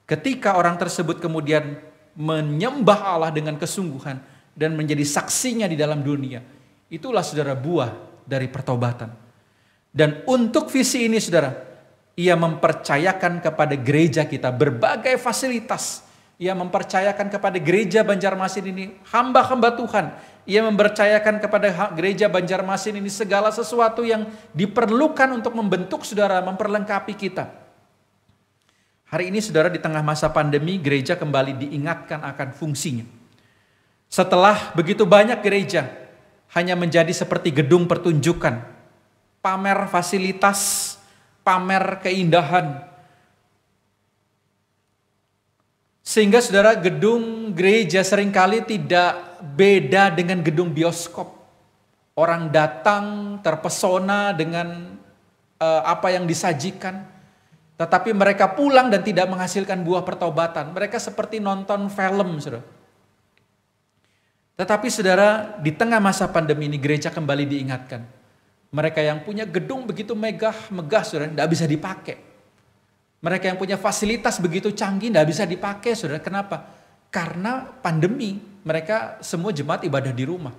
Ketika orang tersebut kemudian menyembah Allah dengan kesungguhan dan menjadi saksinya di dalam dunia, itulah saudara buah dari pertobatan. Dan untuk visi ini saudara, ia mempercayakan kepada gereja kita berbagai fasilitas. Ia mempercayakan kepada gereja Banjarmasin ini hamba-hamba Tuhan. Ia mempercayakan kepada gereja Banjarmasin ini segala sesuatu yang diperlukan untuk membentuk saudara, memperlengkapi kita. Hari ini saudara, di tengah masa pandemi, gereja kembali diingatkan akan fungsinya. Setelah begitu banyak gereja hanya menjadi seperti gedung pertunjukan, pamer fasilitas, pamer keindahan. Sehingga saudara, gedung gereja seringkali tidak beda dengan gedung bioskop. Orang datang terpesona dengan apa yang disajikan, tetapi mereka pulang dan tidak menghasilkan buah pertobatan. Mereka seperti nonton film, saudara. Tetapi saudara, di tengah masa pandemi ini gereja kembali diingatkan. Mereka yang punya gedung begitu megah, saudara, tidak bisa dipakai. Mereka yang punya fasilitas begitu canggih tidak bisa dipakai, saudara. Kenapa? Karena pandemi, mereka semua jemaat ibadah di rumah.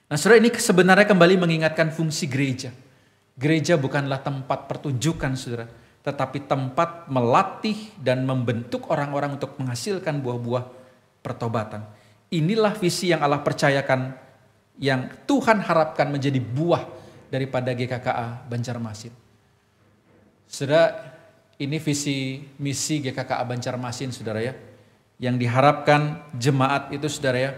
Nah, saudara, ini sebenarnya kembali mengingatkan fungsi gereja. Gereja bukanlah tempat pertunjukan, saudara, tetapi tempat melatih dan membentuk orang-orang untuk menghasilkan buah-buah pertobatan. Inilah visi yang Allah percayakan, yang Tuhan harapkan menjadi buah daripada GKKA Banjarmasin. Saudara, ini visi misi GKKA Banjarmasin, saudara ya, yang diharapkan jemaat itu, saudara ya,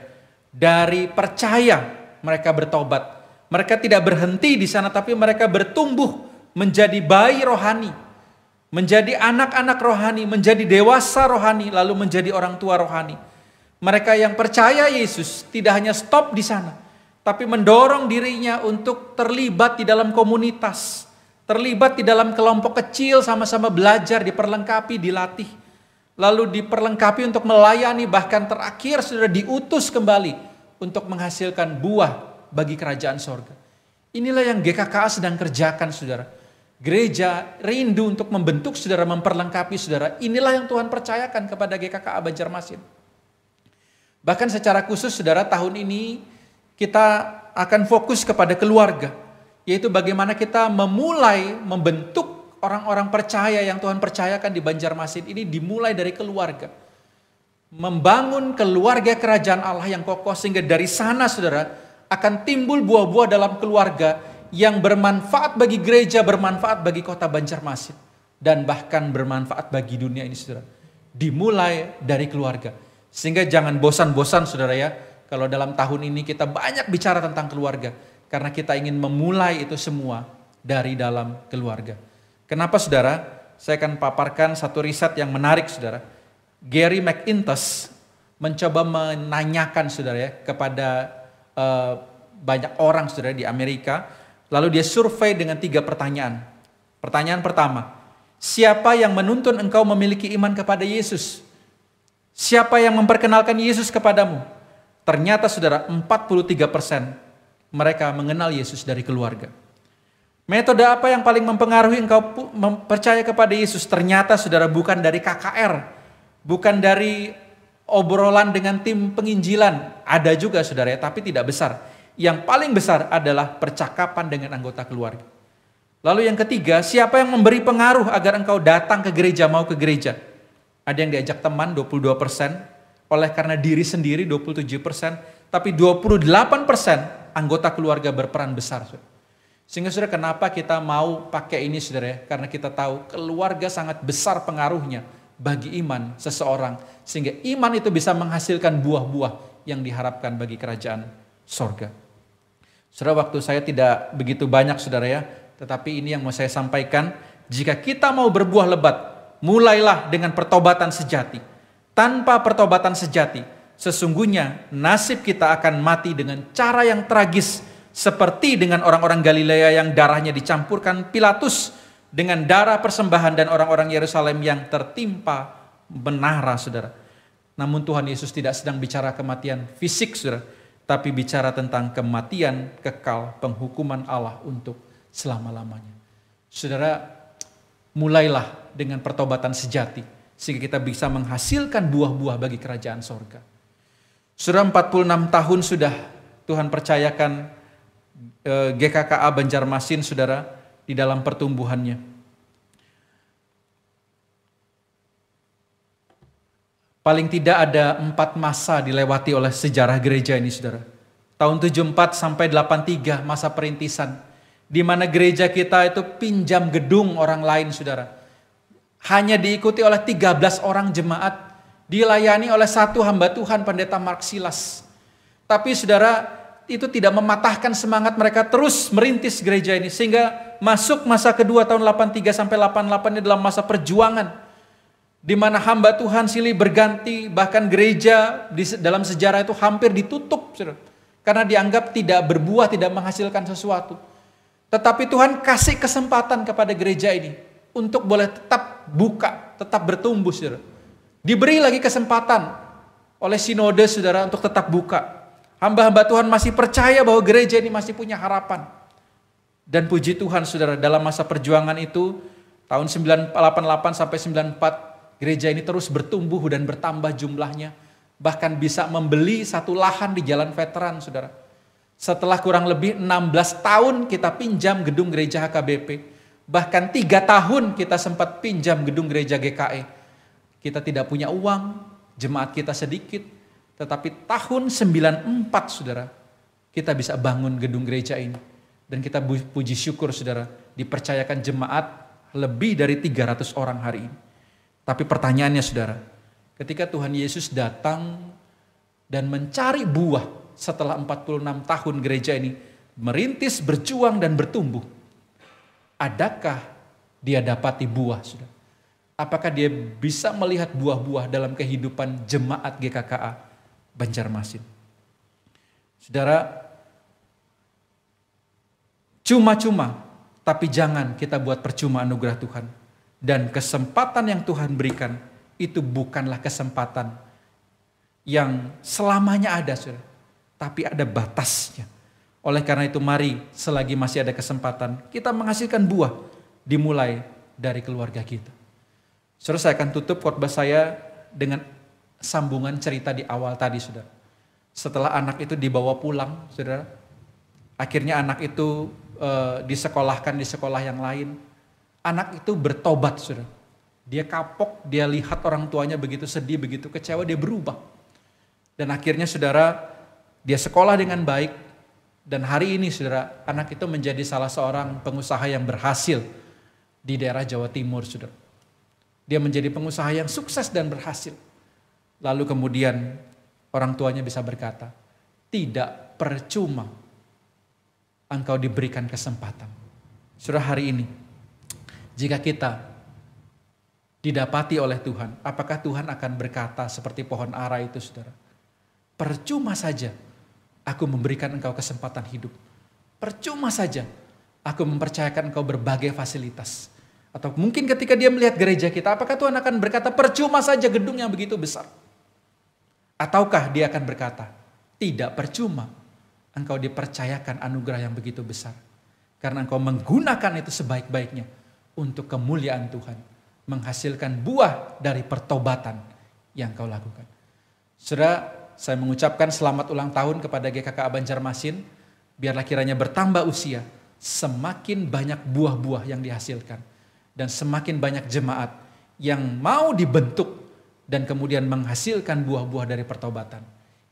dari percaya mereka bertobat. Mereka tidak berhenti di sana, tapi mereka bertumbuh menjadi bayi rohani, menjadi anak-anak rohani, menjadi dewasa rohani, lalu menjadi orang tua rohani. Mereka yang percaya Yesus tidak hanya stop di sana, tapi mendorong dirinya untuk terlibat di dalam komunitas, terlibat di dalam kelompok kecil, sama-sama belajar, diperlengkapi, dilatih, lalu diperlengkapi untuk melayani, bahkan terakhir sudah diutus kembali untuk menghasilkan buah bagi kerajaan sorga. Inilah yang GKKA sedang kerjakan, saudara. Gereja rindu untuk membentuk saudara, memperlengkapi saudara. Inilah yang Tuhan percayakan kepada GKKA Banjarmasin. Bahkan secara khusus, saudara, tahun ini kita akan fokus kepada keluarga, yaitu bagaimana kita memulai membentuk orang-orang percaya yang Tuhan percayakan di Banjarmasin ini dimulai dari keluarga. Membangun keluarga kerajaan Allah yang kokoh, sehingga dari sana, saudara, akan timbul buah-buah dalam keluarga yang bermanfaat bagi gereja, bermanfaat bagi kota Banjarmasin, dan bahkan bermanfaat bagi dunia ini, saudara. Dimulai dari keluarga. Sehingga jangan bosan-bosan, saudara ya, kalau dalam tahun ini kita banyak bicara tentang keluarga, karena kita ingin memulai itu semua dari dalam keluarga. Kenapa, saudara? Saya akan paparkan satu riset yang menarik, saudara. Gary McIntosh mencoba menanyakan, saudara ya, kepada banyak orang, saudara, di Amerika. Lalu dia survei dengan 3 pertanyaan. Pertanyaan pertama, siapa yang menuntun engkau memiliki iman kepada Yesus? Siapa yang memperkenalkan Yesus kepadamu? Ternyata, saudara, 43% mereka mengenal Yesus dari keluarga. Metode apa yang paling mempengaruhi engkau percaya kepada Yesus? Ternyata, saudara, bukan dari KKR, bukan dari obrolan dengan tim penginjilan. Ada juga, saudara ya, tapi tidak besar. Yang paling besar adalah percakapan dengan anggota keluarga. Lalu yang ketiga, siapa yang memberi pengaruh agar engkau datang ke gereja, mau ke gereja? Ada yang diajak teman, 22%, oleh karena diri sendiri 27%, tapi 28% anggota keluarga berperan besar, saudara. Sehingga, saudara, kenapa kita mau pakai ini, saudara ya? Karena kita tahu keluarga sangat besar pengaruhnya bagi iman seseorang, sehingga iman itu bisa menghasilkan buah-buah yang diharapkan bagi kerajaan sorga. Saudara, waktu saya tidak begitu banyak, saudara ya, tetapi ini yang mau saya sampaikan. Jika kita mau berbuah lebat, mulailah dengan pertobatan sejati. Tanpa pertobatan sejati, sesungguhnya nasib kita akan mati dengan cara yang tragis, seperti dengan orang-orang Galilea yang darahnya dicampurkan Pilatus dengan darah persembahan, dan orang-orang Yerusalem yang tertimpa menara, saudara. Namun Tuhan Yesus tidak sedang bicara kematian fisik, saudara, tapi bicara tentang kematian kekal, penghukuman Allah untuk selama-lamanya. Saudara, mulailah dengan pertobatan sejati, sehingga kita bisa menghasilkan buah-buah bagi kerajaan sorga. Saudara, 46 tahun sudah Tuhan percayakan GKKA Banjarmasin, saudara, di dalam pertumbuhannya. Paling tidak ada 4 masa dilewati oleh sejarah gereja ini, saudara. Tahun 74 sampai 83 masa perintisan, di mana gereja kita itu pinjam gedung orang lain, saudara. Hanya diikuti oleh 13 orang jemaat, dilayani oleh 1 hamba Tuhan, pendeta Mark Silas. Tapi, saudara, itu tidak mematahkan semangat mereka terus merintis gereja ini, sehingga masuk masa kedua tahun 83 sampai 88 ini dalam masa perjuangan, di mana hamba Tuhan silih berganti, bahkan gereja dalam sejarah itu hampir ditutup, saudara, karena dianggap tidak berbuah, tidak menghasilkan sesuatu. Tetapi Tuhan kasih kesempatan kepada gereja ini untuk boleh tetap buka, tetap bertumbuh, saudara. Diberi lagi kesempatan oleh sinode, saudara, untuk tetap buka. Hamba-hamba Tuhan masih percaya bahwa gereja ini masih punya harapan. Dan puji Tuhan, saudara, dalam masa perjuangan itu, Tahun 988 sampai 94 gereja ini terus bertumbuh dan bertambah jumlahnya. Bahkan bisa membeli satu lahan di Jalan Veteran, saudara. Setelah kurang lebih 16 tahun kita pinjam gedung gereja HKBP. Bahkan 3 tahun kita sempat pinjam gedung gereja GKE. Kita tidak punya uang, jemaat kita sedikit. Tetapi tahun 94, saudara, kita bisa bangun gedung gereja ini. Dan kita puji syukur, saudara, dipercayakan jemaat lebih dari 300 orang hari ini. Tapi pertanyaannya, saudara, ketika Tuhan Yesus datang dan mencari buah setelah 46 tahun gereja ini merintis, berjuang dan bertumbuh, adakah dia dapati buah, saudara? Apakah dia bisa melihat buah-buah dalam kehidupan jemaat GKKA Banjarmasin? Saudara, cuma-cuma, tapi jangan kita buat percuma anugerah Tuhan. Dan kesempatan yang Tuhan berikan itu bukanlah kesempatan yang selamanya ada, saudara, tapi ada batasnya. Oleh karena itu mari selagi masih ada kesempatan kita menghasilkan buah, dimulai dari keluarga kita. Saudara, saya akan tutup khotbah saya dengan sambungan cerita di awal tadi, saudara. Setelah anak itu dibawa pulang, saudara, akhirnya anak itu disekolahkan di sekolah yang lain. Anak itu bertobat, saudara. Dia kapok, dia lihat orang tuanya begitu sedih, begitu kecewa, dia berubah. Dan akhirnya, saudara, dia sekolah dengan baik. Dan hari ini, saudara, anak itu menjadi salah seorang pengusaha yang berhasil di daerah Jawa Timur, saudara. Dia menjadi pengusaha yang sukses dan berhasil. Lalu kemudian orang tuanya bisa berkata, tidak percuma engkau diberikan kesempatan. Saudara, hari ini, jika kita didapati oleh Tuhan, apakah Tuhan akan berkata seperti pohon ara itu, saudara? Percuma saja aku memberikan engkau kesempatan hidup. Percuma saja aku mempercayakan engkau berbagai fasilitas. Atau mungkin ketika dia melihat gereja kita, apakah Tuhan akan berkata percuma saja gedung yang begitu besar? Ataukah dia akan berkata, tidak percuma engkau dipercayakan anugerah yang begitu besar. Karena engkau menggunakan itu sebaik-baiknya untuk kemuliaan Tuhan. Menghasilkan buah dari pertobatan yang kau lakukan. Saudara, saya mengucapkan selamat ulang tahun kepada GKKA Banjarmasin. Biarlah kiranya bertambah usia, semakin banyak buah-buah yang dihasilkan. Dan semakin banyak jemaat yang mau dibentuk dan kemudian menghasilkan buah-buah dari pertobatan.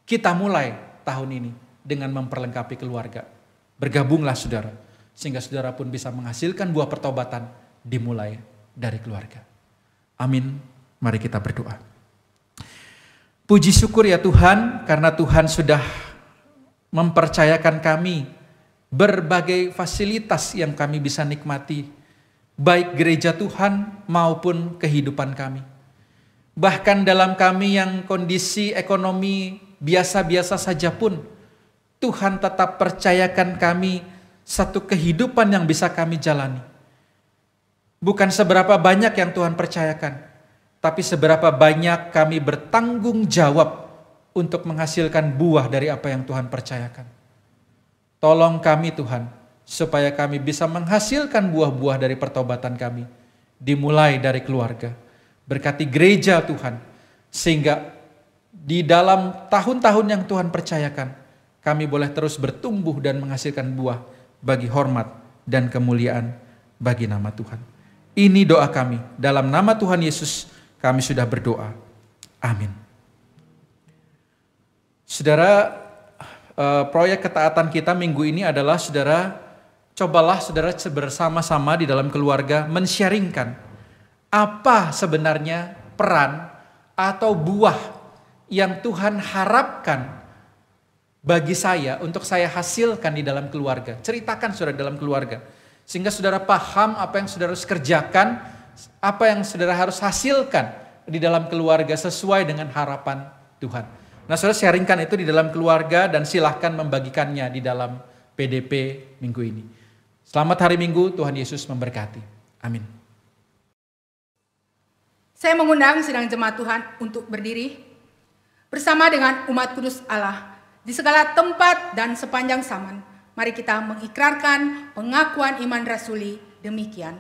Kita mulai tahun ini dengan memperlengkapi keluarga. Bergabunglah, saudara, sehingga saudara pun bisa menghasilkan buah pertobatan dimulai dari keluarga. Amin. Mari kita berdoa. Puji syukur ya Tuhan, karena Tuhan sudah mempercayakan kami berbagai fasilitas yang kami bisa nikmati, baik gereja Tuhan maupun kehidupan kami. Bahkan dalam kami yang kondisi ekonomi biasa-biasa saja pun, Tuhan tetap percayakan kami satu kehidupan yang bisa kami jalani. Bukan seberapa banyak yang Tuhan percayakan, tapi seberapa banyak kami bertanggung jawab untuk menghasilkan buah dari apa yang Tuhan percayakan. Tolong kami Tuhan, supaya kami bisa menghasilkan buah-buah dari pertobatan kami, dimulai dari keluarga. Berkati gereja Tuhan, sehingga di dalam tahun-tahun yang Tuhan percayakan, kami boleh terus bertumbuh dan menghasilkan buah bagi hormat dan kemuliaan bagi nama Tuhan. Ini doa kami, dalam nama Tuhan Yesus kami sudah berdoa. Amin. Saudara, proyek ketaatan kita minggu ini adalah, saudara, cobalah saudara bersama-sama di dalam keluarga men-sharingkan apa sebenarnya peran atau buah yang Tuhan harapkan bagi saya untuk saya hasilkan di dalam keluarga. Ceritakan saudara dalam keluarga, sehingga saudara paham apa yang saudara harus kerjakan, apa yang saudara harus hasilkan di dalam keluarga sesuai dengan harapan Tuhan. Nah, saudara sharingkan itu di dalam keluarga dan silahkan membagikannya di dalam PDP minggu ini. Selamat hari Minggu, Tuhan Yesus memberkati. Amin. Saya mengundang sidang jemaat Tuhan untuk berdiri bersama dengan umat kudus Allah di segala tempat dan sepanjang zaman. Mari kita mengikrarkan pengakuan iman rasuli demikian.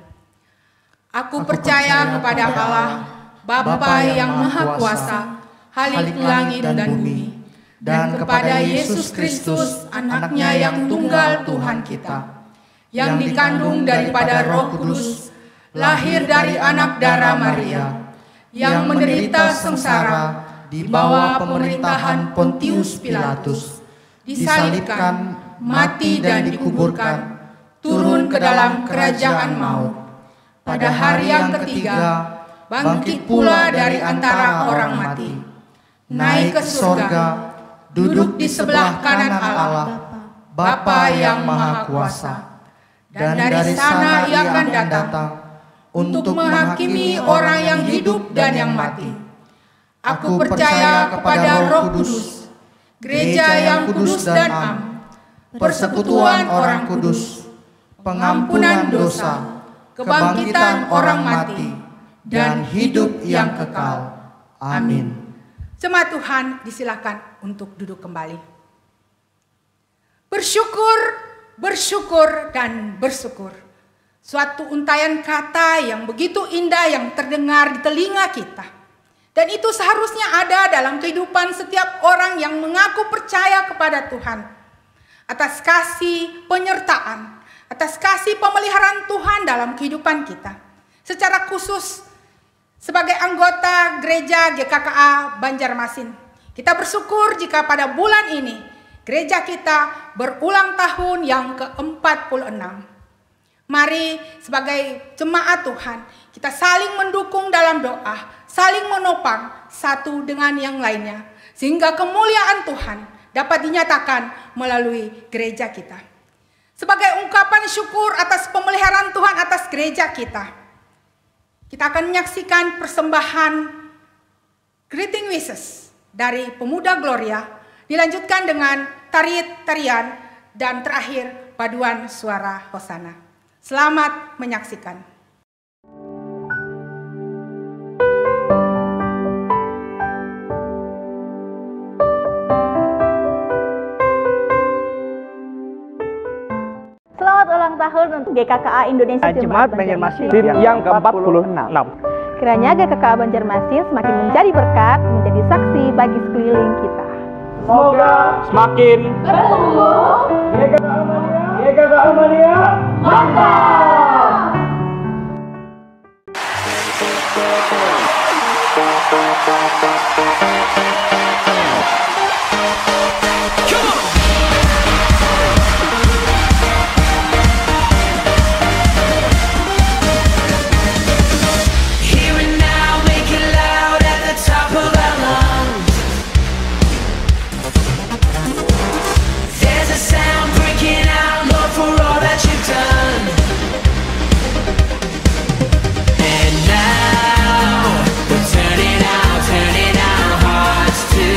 Aku percaya kepada Allah, Bapa yang Maha Kuasa, Khalik langit dan bumi, dan kepada Yesus Kristus, Anaknya yang tunggal Tuhan kita, yang dikandung daripada Roh Kudus, lahir dari anak darah Maria, yang menderita sengsara di bawah pemerintahan Pontius Pilatus, disalibkan, mati dan dikuburkan, turun ke dalam kerajaan maut. Pada hari yang ketiga, bangkit pula dari antara orang mati, naik ke surga, duduk di sebelah kanan Allah, Bapa yang Maha Kuasa. Dan dari sana Ia akan datang untuk menghakimi orang yang hidup dan yang mati. Aku percaya kepada Roh Kudus, gereja yang kudus dan am, persekutuan orang kudus, pengampunan dosa, kebangkitan orang mati, dan hidup yang kekal. Amin. Jemaat Tuhan, disilakan untuk duduk kembali. Bersyukur, bersyukur, dan bersyukur. Suatu untayan kata yang begitu indah yang terdengar di telinga kita. Dan itu seharusnya ada dalam kehidupan setiap orang yang mengaku percaya kepada Tuhan. Atas kasih penyertaan, atas kasih pemeliharaan Tuhan dalam kehidupan kita. Secara khusus sebagai anggota gereja GKKA Banjarmasin, kita bersyukur jika pada bulan ini gereja kita berulang tahun yang ke-46. Mari sebagai jemaat Tuhan, kita saling mendukung dalam doa, saling menopang satu dengan yang lainnya, sehingga kemuliaan Tuhan dapat dinyatakan melalui gereja kita. Sebagai ungkapan syukur atas pemeliharaan Tuhan atas gereja kita, kita akan menyaksikan persembahan greeting wishes dari pemuda Gloria, dilanjutkan dengan tarian dan terakhir paduan suara Hosana. Selamat menyaksikan. Selamat ulang tahun untuk GKKA Indonesia Jemaat Banjarmasin tim yang ke-46. Kiranya GKKA Banjarmasin semakin menjadi berkat, menjadi saksi bagi sekeliling kita. Semoga semakin bertumbuh. GKKA Mania mantap. Turning our hearts to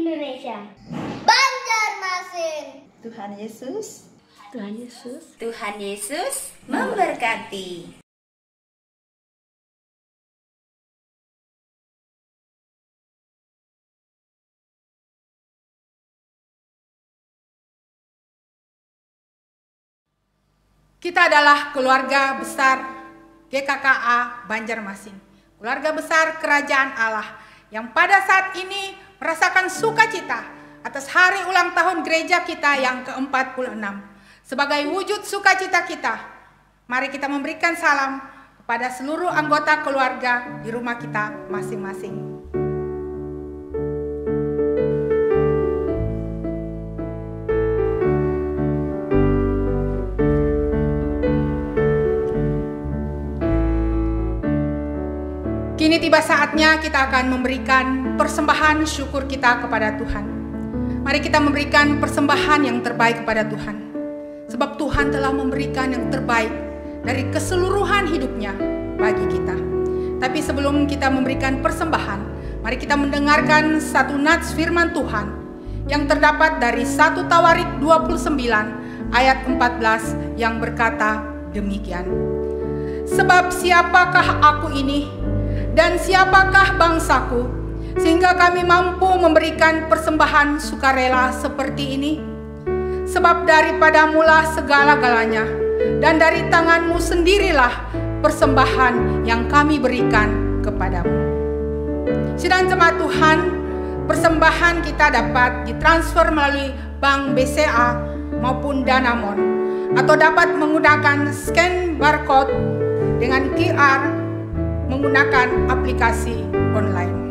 Indonesia. Banjarmasin. Tuhan Yesus. Tuhan Yesus. Tuhan Yesus memberkati. Kita adalah keluarga besar GKKA Banjarmasin, keluarga besar kerajaan Allah yang pada saat ini merasakan sukacita atas hari ulang tahun gereja kita yang ke-46. Sebagai wujud sukacita kita, mari kita memberikan salam kepada seluruh anggota keluarga di rumah kita masing-masing. Kini tiba saatnya kita akan memberikan persembahan syukur kita kepada Tuhan. Mari kita memberikan persembahan yang terbaik kepada Tuhan. Sebab Tuhan telah memberikan yang terbaik dari keseluruhan hidupnya bagi kita. Tapi sebelum kita memberikan persembahan, mari kita mendengarkan satu nats firman Tuhan yang terdapat dari 1 Tawarik 29 ayat 14 yang berkata demikian. Sebab siapakah aku ini dan siapakah bangsaku, sehingga kami mampu memberikan persembahan sukarela seperti ini? Sebab daripadamulah segala-galanya, dan dari tanganmu sendirilah persembahan yang kami berikan kepadamu. Sidang jemaat Tuhan, persembahan kita dapat ditransfer melalui Bank BCA maupun Danamon, atau dapat menggunakan scan barcode dengan QR menggunakan aplikasi online.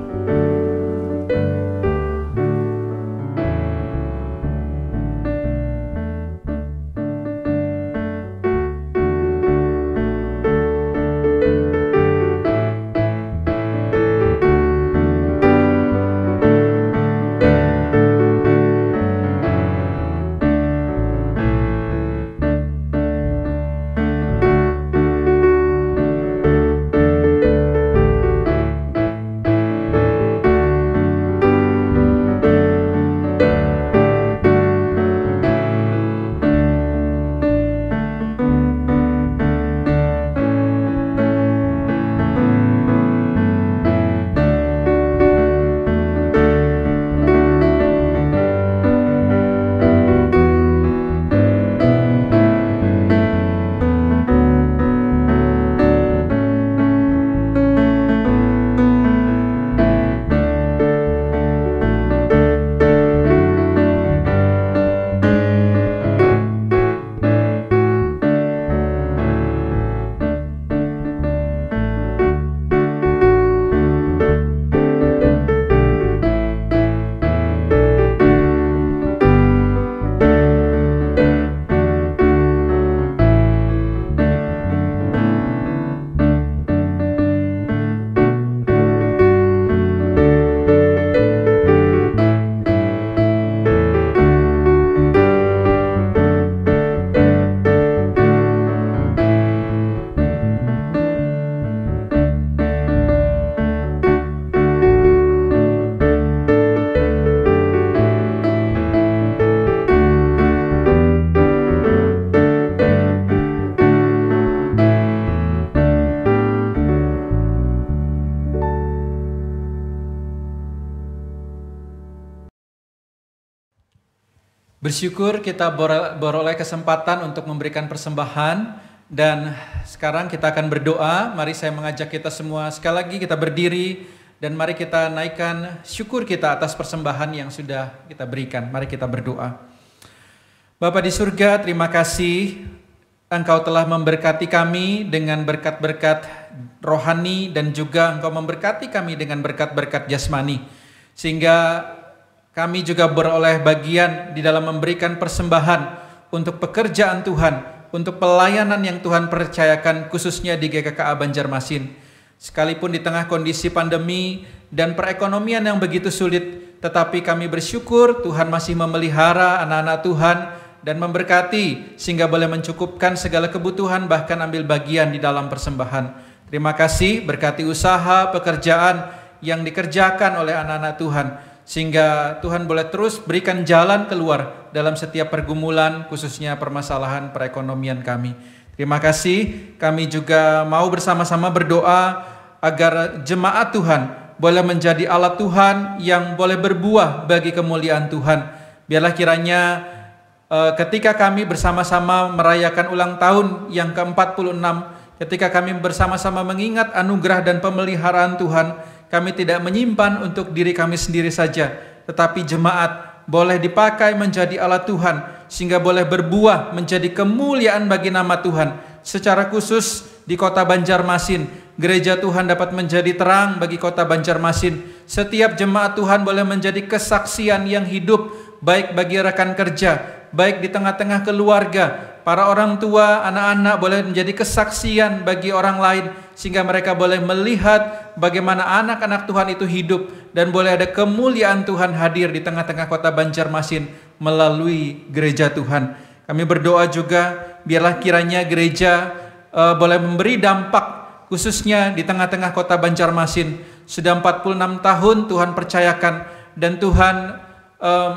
Bersyukur kita beroleh kesempatan untuk memberikan persembahan, dan sekarang kita akan berdoa. Mari saya mengajak kita semua sekali lagi kita berdiri dan mari kita naikkan syukur kita atas persembahan yang sudah kita berikan. Mari kita berdoa. Bapa di surga, terima kasih Engkau telah memberkati kami dengan berkat-berkat rohani dan juga Engkau memberkati kami dengan berkat-berkat jasmani, sehingga kami juga beroleh bagian di dalam memberikan persembahan untuk pekerjaan Tuhan, untuk pelayanan yang Tuhan percayakan khususnya di GKKA Banjarmasin. Sekalipun di tengah kondisi pandemi dan perekonomian yang begitu sulit, tetapi kami bersyukur Tuhan masih memelihara anak-anak Tuhan dan memberkati sehingga boleh mencukupkan segala kebutuhan, bahkan ambil bagian di dalam persembahan. Terima kasih, berkati usaha, pekerjaan yang dikerjakan oleh anak-anak Tuhan. sehingga Tuhan boleh terus berikan jalan keluar dalam setiap pergumulan, khususnya permasalahan perekonomian kami. Terima kasih, kami juga mau bersama-sama berdoa agar jemaat Tuhan boleh menjadi alat Tuhan yang boleh berbuah bagi kemuliaan Tuhan. Biarlah kiranya ketika kami bersama-sama merayakan ulang tahun yang ke-46, ketika kami bersama-sama mengingat anugerah dan pemeliharaan Tuhan, kami tidak menyimpan untuk diri kami sendiri saja, tetapi jemaat boleh dipakai menjadi alat Tuhan, sehingga boleh berbuah menjadi kemuliaan bagi nama Tuhan. Secara khusus di kota Banjarmasin, gereja Tuhan dapat menjadi terang bagi kota Banjarmasin. Setiap jemaat Tuhan boleh menjadi kesaksian yang hidup, baik bagi rekan kerja, baik di tengah-tengah keluarga. Para orang tua, anak-anak boleh menjadi kesaksian bagi orang lain, sehingga mereka boleh melihat bagaimana anak-anak Tuhan itu hidup, dan boleh ada kemuliaan Tuhan hadir di tengah-tengah kota Banjarmasin melalui gereja Tuhan. Kami berdoa juga, biarlah kiranya gereja boleh memberi dampak, khususnya di tengah-tengah kota Banjarmasin. Sudah 46 tahun Tuhan percayakan, dan Tuhan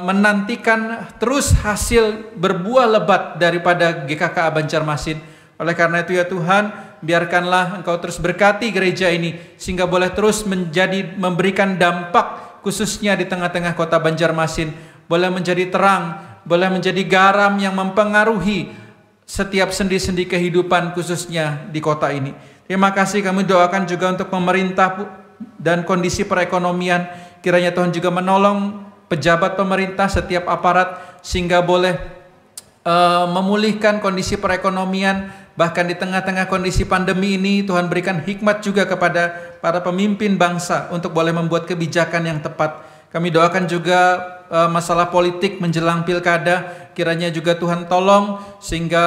menantikan terus hasil berbuah lebat daripada GKKA Banjarmasin. Oleh karena itu ya Tuhan, biarkanlah Engkau terus berkati gereja ini, sehingga boleh terus memberikan dampak, khususnya di tengah-tengah kota Banjarmasin. Boleh menjadi terang, boleh menjadi garam yang mempengaruhi setiap sendi-sendi kehidupan, khususnya di kota ini. Terima kasih, kami doakan juga untuk pemerintah dan kondisi perekonomian. Kiranya Tuhan juga menolong pejabat pemerintah, setiap aparat, sehingga boleh memulihkan kondisi perekonomian. Bahkan di tengah-tengah kondisi pandemi ini, Tuhan berikan hikmat juga kepada para pemimpin bangsa untuk boleh membuat kebijakan yang tepat. Kami doakan juga masalah politik menjelang pilkada, kiranya juga Tuhan tolong, sehingga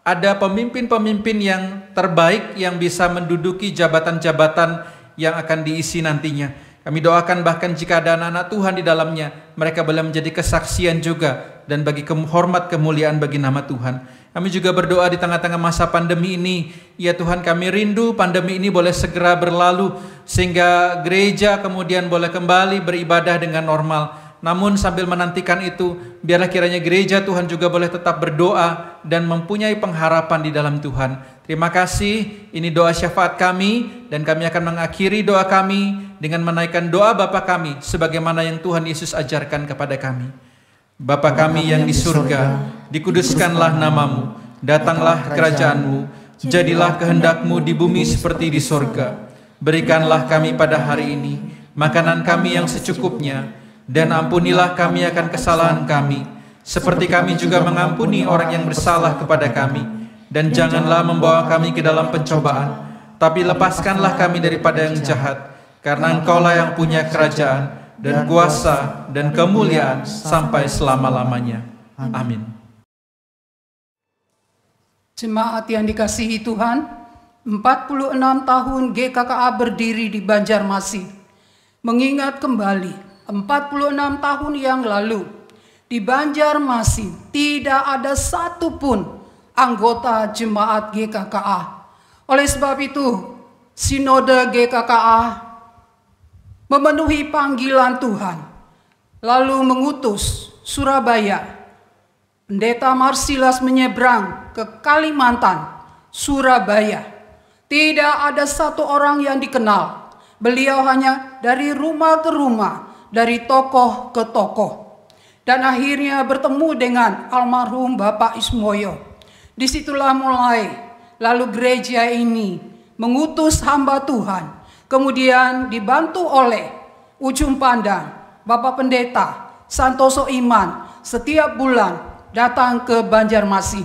ada pemimpin-pemimpin yang terbaik yang bisa menduduki jabatan-jabatan yang akan diisi nantinya. Kami doakan bahkan jika ada anak-anak Tuhan di dalamnya, mereka boleh menjadi kesaksian juga dan bagi hormat kemuliaan bagi nama Tuhan. Kami juga berdoa di tengah-tengah masa pandemi ini, ya Tuhan, kami rindu pandemi ini boleh segera berlalu, sehingga gereja kemudian boleh kembali beribadah dengan normal. Namun sambil menantikan itu, biarlah kiranya gereja Tuhan juga boleh tetap berdoa dan mempunyai pengharapan di dalam Tuhan. Terima kasih, ini doa syafaat kami, dan kami akan mengakhiri doa kami dengan menaikkan doa Bapa kami sebagaimana yang Tuhan Yesus ajarkan kepada kami. Bapa kami yang di surga, dikuduskanlah namamu, datanglah kerajaanmu, jadilah kehendak-Mu di bumi seperti di surga. Berikanlah kami pada hari ini makanan kami yang secukupnya, dan ampunilah kami akan kesalahan kami, seperti kami juga mengampuni orang yang bersalah kepada kami. Dan janganlah membawa kami ke dalam pencobaan, tapi lepaskanlah kami daripada yang jahat, karena Engkaulah yang punya kerajaan, dan kuasa, dan kemuliaan sampai selama-lamanya. Amin. Jemaat yang dikasihi Tuhan, 46 tahun GKKA berdiri di Banjarmasin. Mengingat kembali 46 tahun yang lalu, di Banjarmasin tidak ada satupun anggota jemaat GKKA. Oleh sebab itu, Sinode GKKA memenuhi panggilan Tuhan, lalu mengutus Surabaya. Pendeta Marsilas menyeberang ke Kalimantan, Surabaya. Tidak ada satu orang yang dikenal. Beliau hanya dari rumah ke rumah, dari tokoh ke tokoh. Dan akhirnya bertemu dengan almarhum Bapak Ismoyo. Disitulah mulai, lalu gereja ini mengutus hamba Tuhan. Kemudian dibantu oleh Ujung Pandang, Bapak Pendeta Santoso Iman, setiap bulan datang ke Banjarmasin.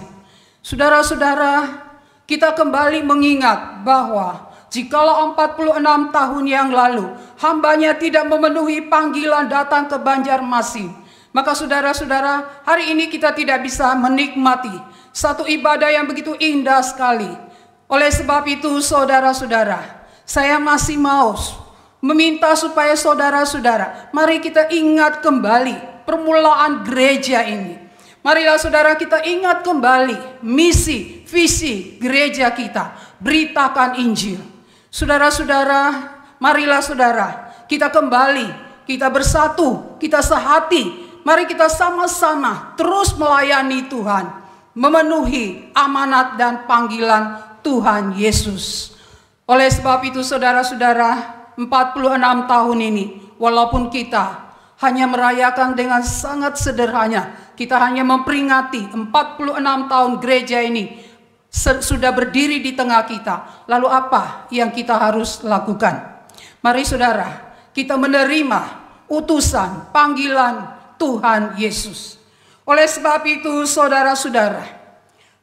Saudara-saudara, kita kembali mengingat bahwa jikalau 46 tahun yang lalu hambanya tidak memenuhi panggilan datang ke Banjarmasin, maka saudara-saudara, hari ini kita tidak bisa menikmati satu ibadah yang begitu indah sekali. Oleh sebab itu, saudara-saudara, saya masih mau meminta supaya saudara-saudara, mari kita ingat kembali permulaan gereja ini. Marilah saudara kita ingat kembali misi, visi gereja kita. Beritakan Injil. Saudara-saudara, marilah saudara kita kembali kita bersatu, kita sehati. Mari kita sama-sama terus melayani Tuhan, memenuhi amanat dan panggilan Tuhan Yesus. Oleh sebab itu saudara-saudara, 46 tahun ini, walaupun kita hanya merayakan dengan sangat sederhana, kita hanya memperingati 46 tahun gereja ini sudah berdiri di tengah kita. Lalu apa yang kita harus lakukan? Mari saudara, kita menerima utusan, panggilan Tuhan Yesus. Oleh sebab itu saudara-saudara,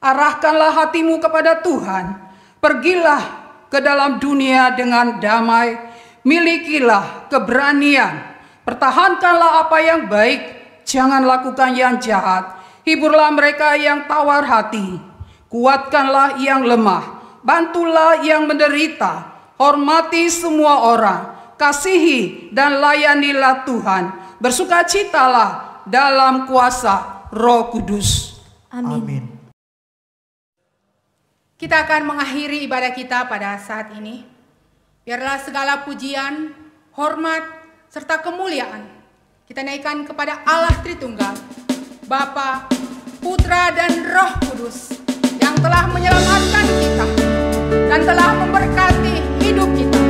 arahkanlah hatimu kepada Tuhan. Pergilah ke dalam dunia dengan damai. Milikilah keberanian. Pertahankanlah apa yang baik. Jangan lakukan yang jahat. Hiburlah mereka yang tawar hati. Kuatkanlah yang lemah. Bantulah yang menderita. Hormati semua orang. Kasihi dan layanilah Tuhan. Bersukacitalah dalam kuasa Roh Kudus. Amin. Kita akan mengakhiri ibadah kita pada saat ini. Biarlah segala pujian, hormat, serta kemuliaan kita naikkan kepada Allah Tritunggal, Bapa, Putra, dan Roh Kudus yang telah menyelamatkan kita dan telah memberkati hidup kita.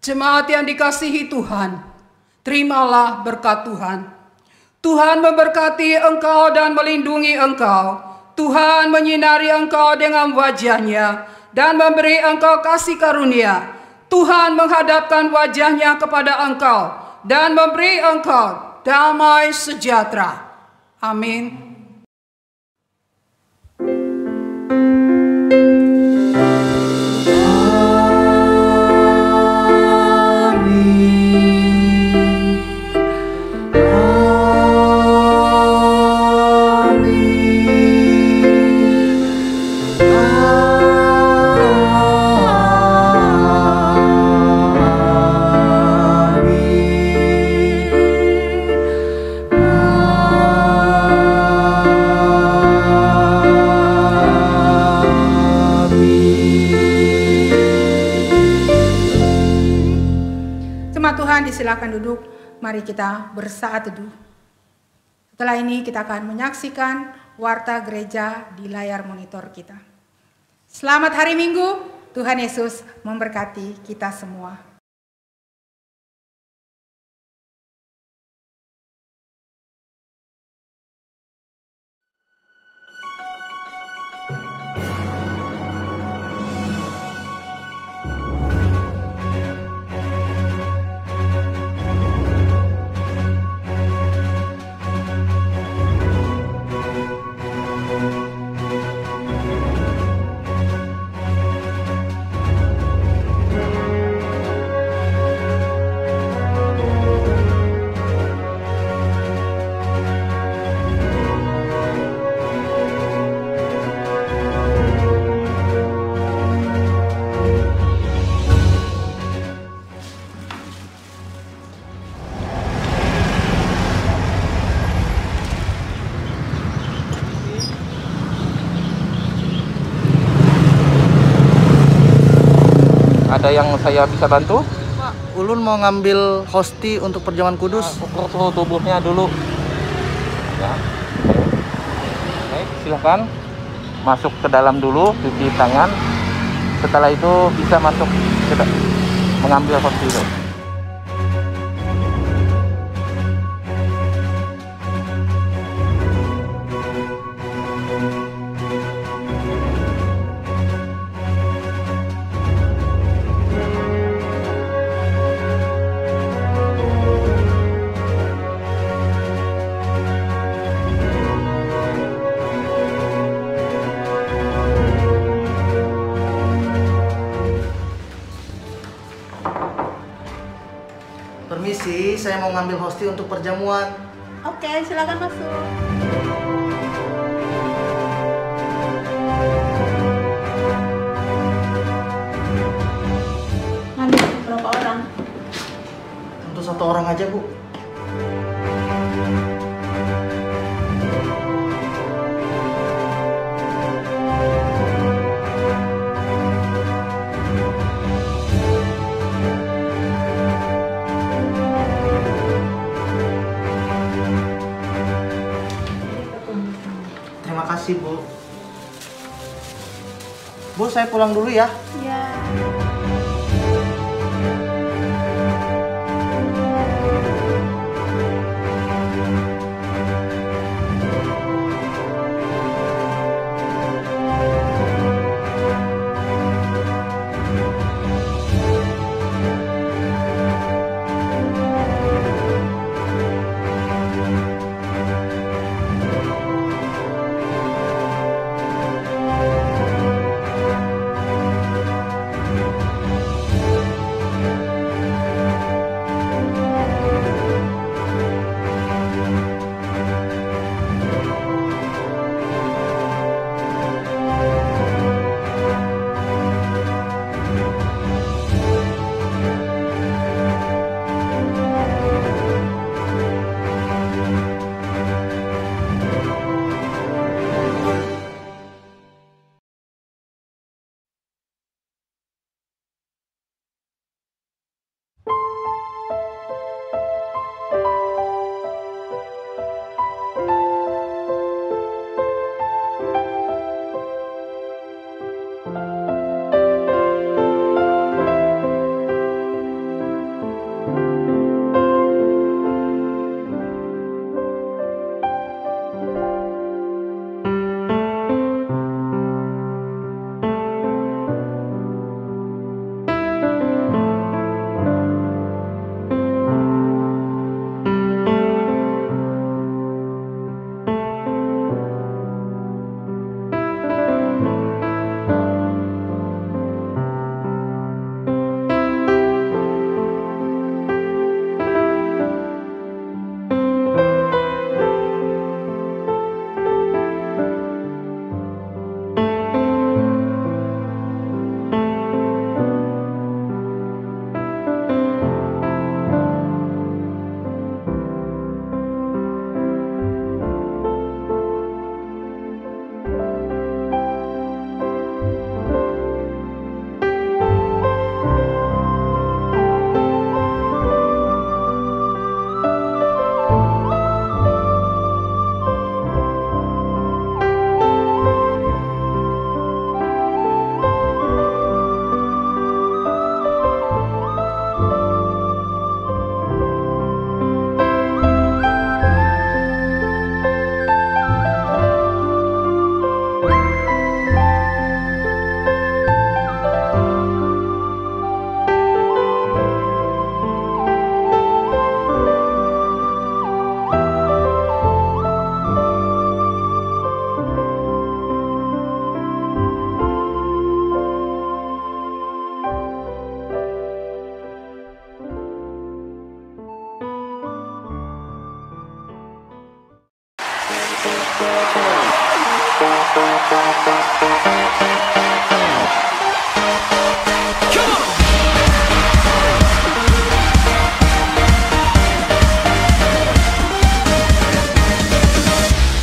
Jemaat yang dikasihi Tuhan, terimalah berkat Tuhan. Tuhan memberkati engkau dan melindungi engkau. Tuhan menyinari engkau dengan wajah-Nya dan memberi engkau kasih karunia. Tuhan menghadapkan wajah-Nya kepada engkau dan memberi engkau damai sejahtera. Amin. Silakan duduk, mari kita bersaat teduh. Setelah ini kita akan menyaksikan warta gereja di layar monitor kita. Selamat hari Minggu, Tuhan Yesus memberkati kita semua. Ada yang saya bisa bantu? Pak, Ulun mau ngambil hosti untuk perjamuan kudus. Ukur suhu tubuhnya dulu. Ya. Baik, silahkan masuk ke dalam dulu, cuci tangan. Setelah itu bisa masuk mengambil hosti itu. Permisi, saya mau ngambil hosti untuk perjamuan. Oke, silakan masuk. Ngambil berapa orang? Untuk 1 orang aja, Bu. Terima kasih, Bu. Bu, saya pulang dulu ya. Ya.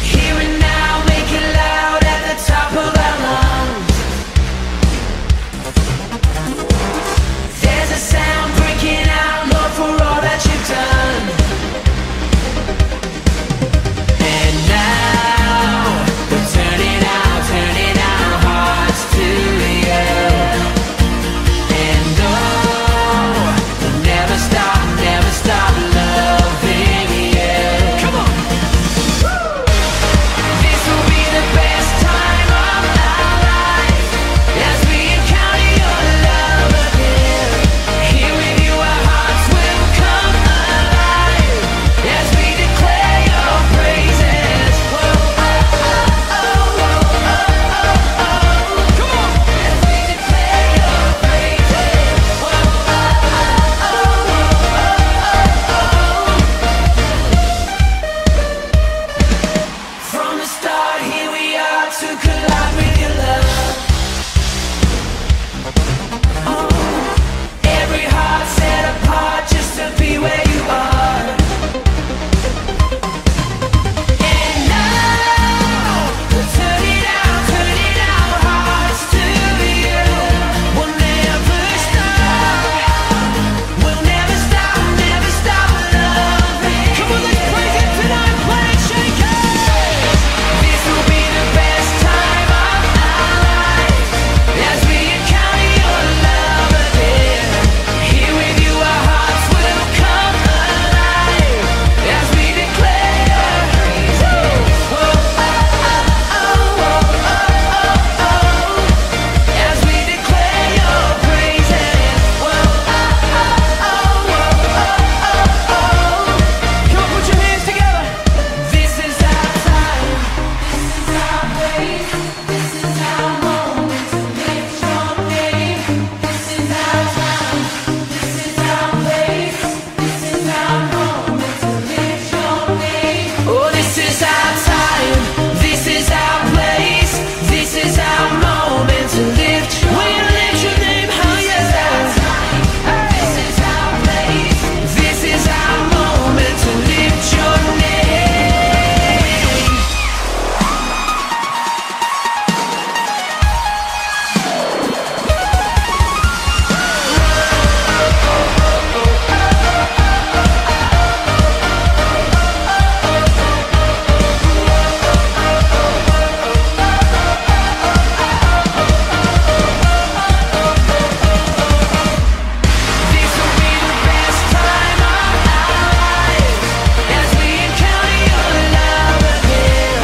Here and now, make it loud at the top of our lungs. There's a sound breaking out, Lord, for all that you've done. And now we're turning our hearts to you. And oh, we'll never stop loving you. Come on. This will be the best time of our life as we encounter your love again. Here with you, our hearts will come alive as we declare your praises. Whoa, oh, oh, oh, oh, oh, oh. Come on. As we declare your praises. Whoa, oh, oh, oh, oh, oh, oh. From the start, here we are to collide with your love. Every heart set apart just to be where you are. And now we're turning our hearts to you. We'll never stop loving. Come on, let's praise Him tonight, Planet Shakers. This will be the best time of our lives as we encounter your love again. Here with you, our hearts will come alive as we declare your praises. Whoa, oh, oh, oh, oh, oh, oh. As we declare your praises. Whoa, oh, oh, oh, oh, oh, oh. Come on, put your hands together. This is our time. This is our place. This is our moment to lift your name. This is our time. This is our place. This is our moment to lift your name. Oh, this is our time. This is our place. This is our moment to lift. We'll lift your name higher. This is our place. This is our moment to lift your name. This will be the best time of our lives as we encounter your love again.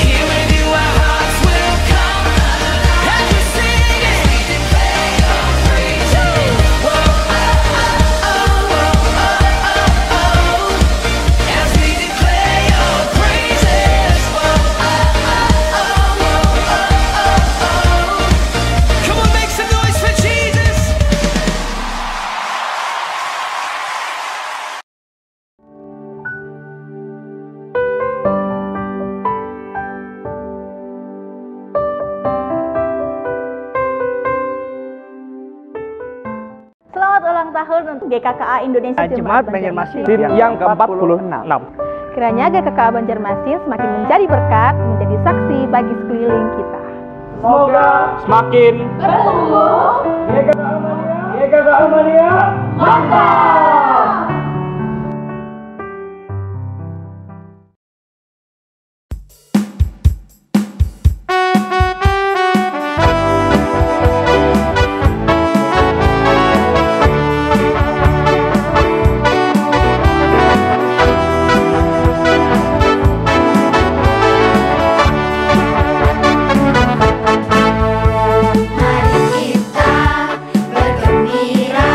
Here with you, our hearts will come alive as we sing it. We declare your praises. Whoa, oh, oh, oh, oh, oh. As we declare your praises. Whoa, oh, oh, oh, oh, oh. Come on, make some noise for Jesus. Selamat ulang tahun untuk GKKA Indonesia Jemaat Banjarmasin tim yang ke-46. Kiranya GKKA Banjarmasin semakin menjadi berkat, menjadi saksi bagi sekeliling kita. Semoga semakin bertumbuh. GKKA Mania. Mantap. Mari kita bergembira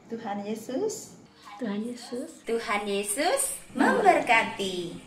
Tuhan Yesus Tuhan Yesus memberkati.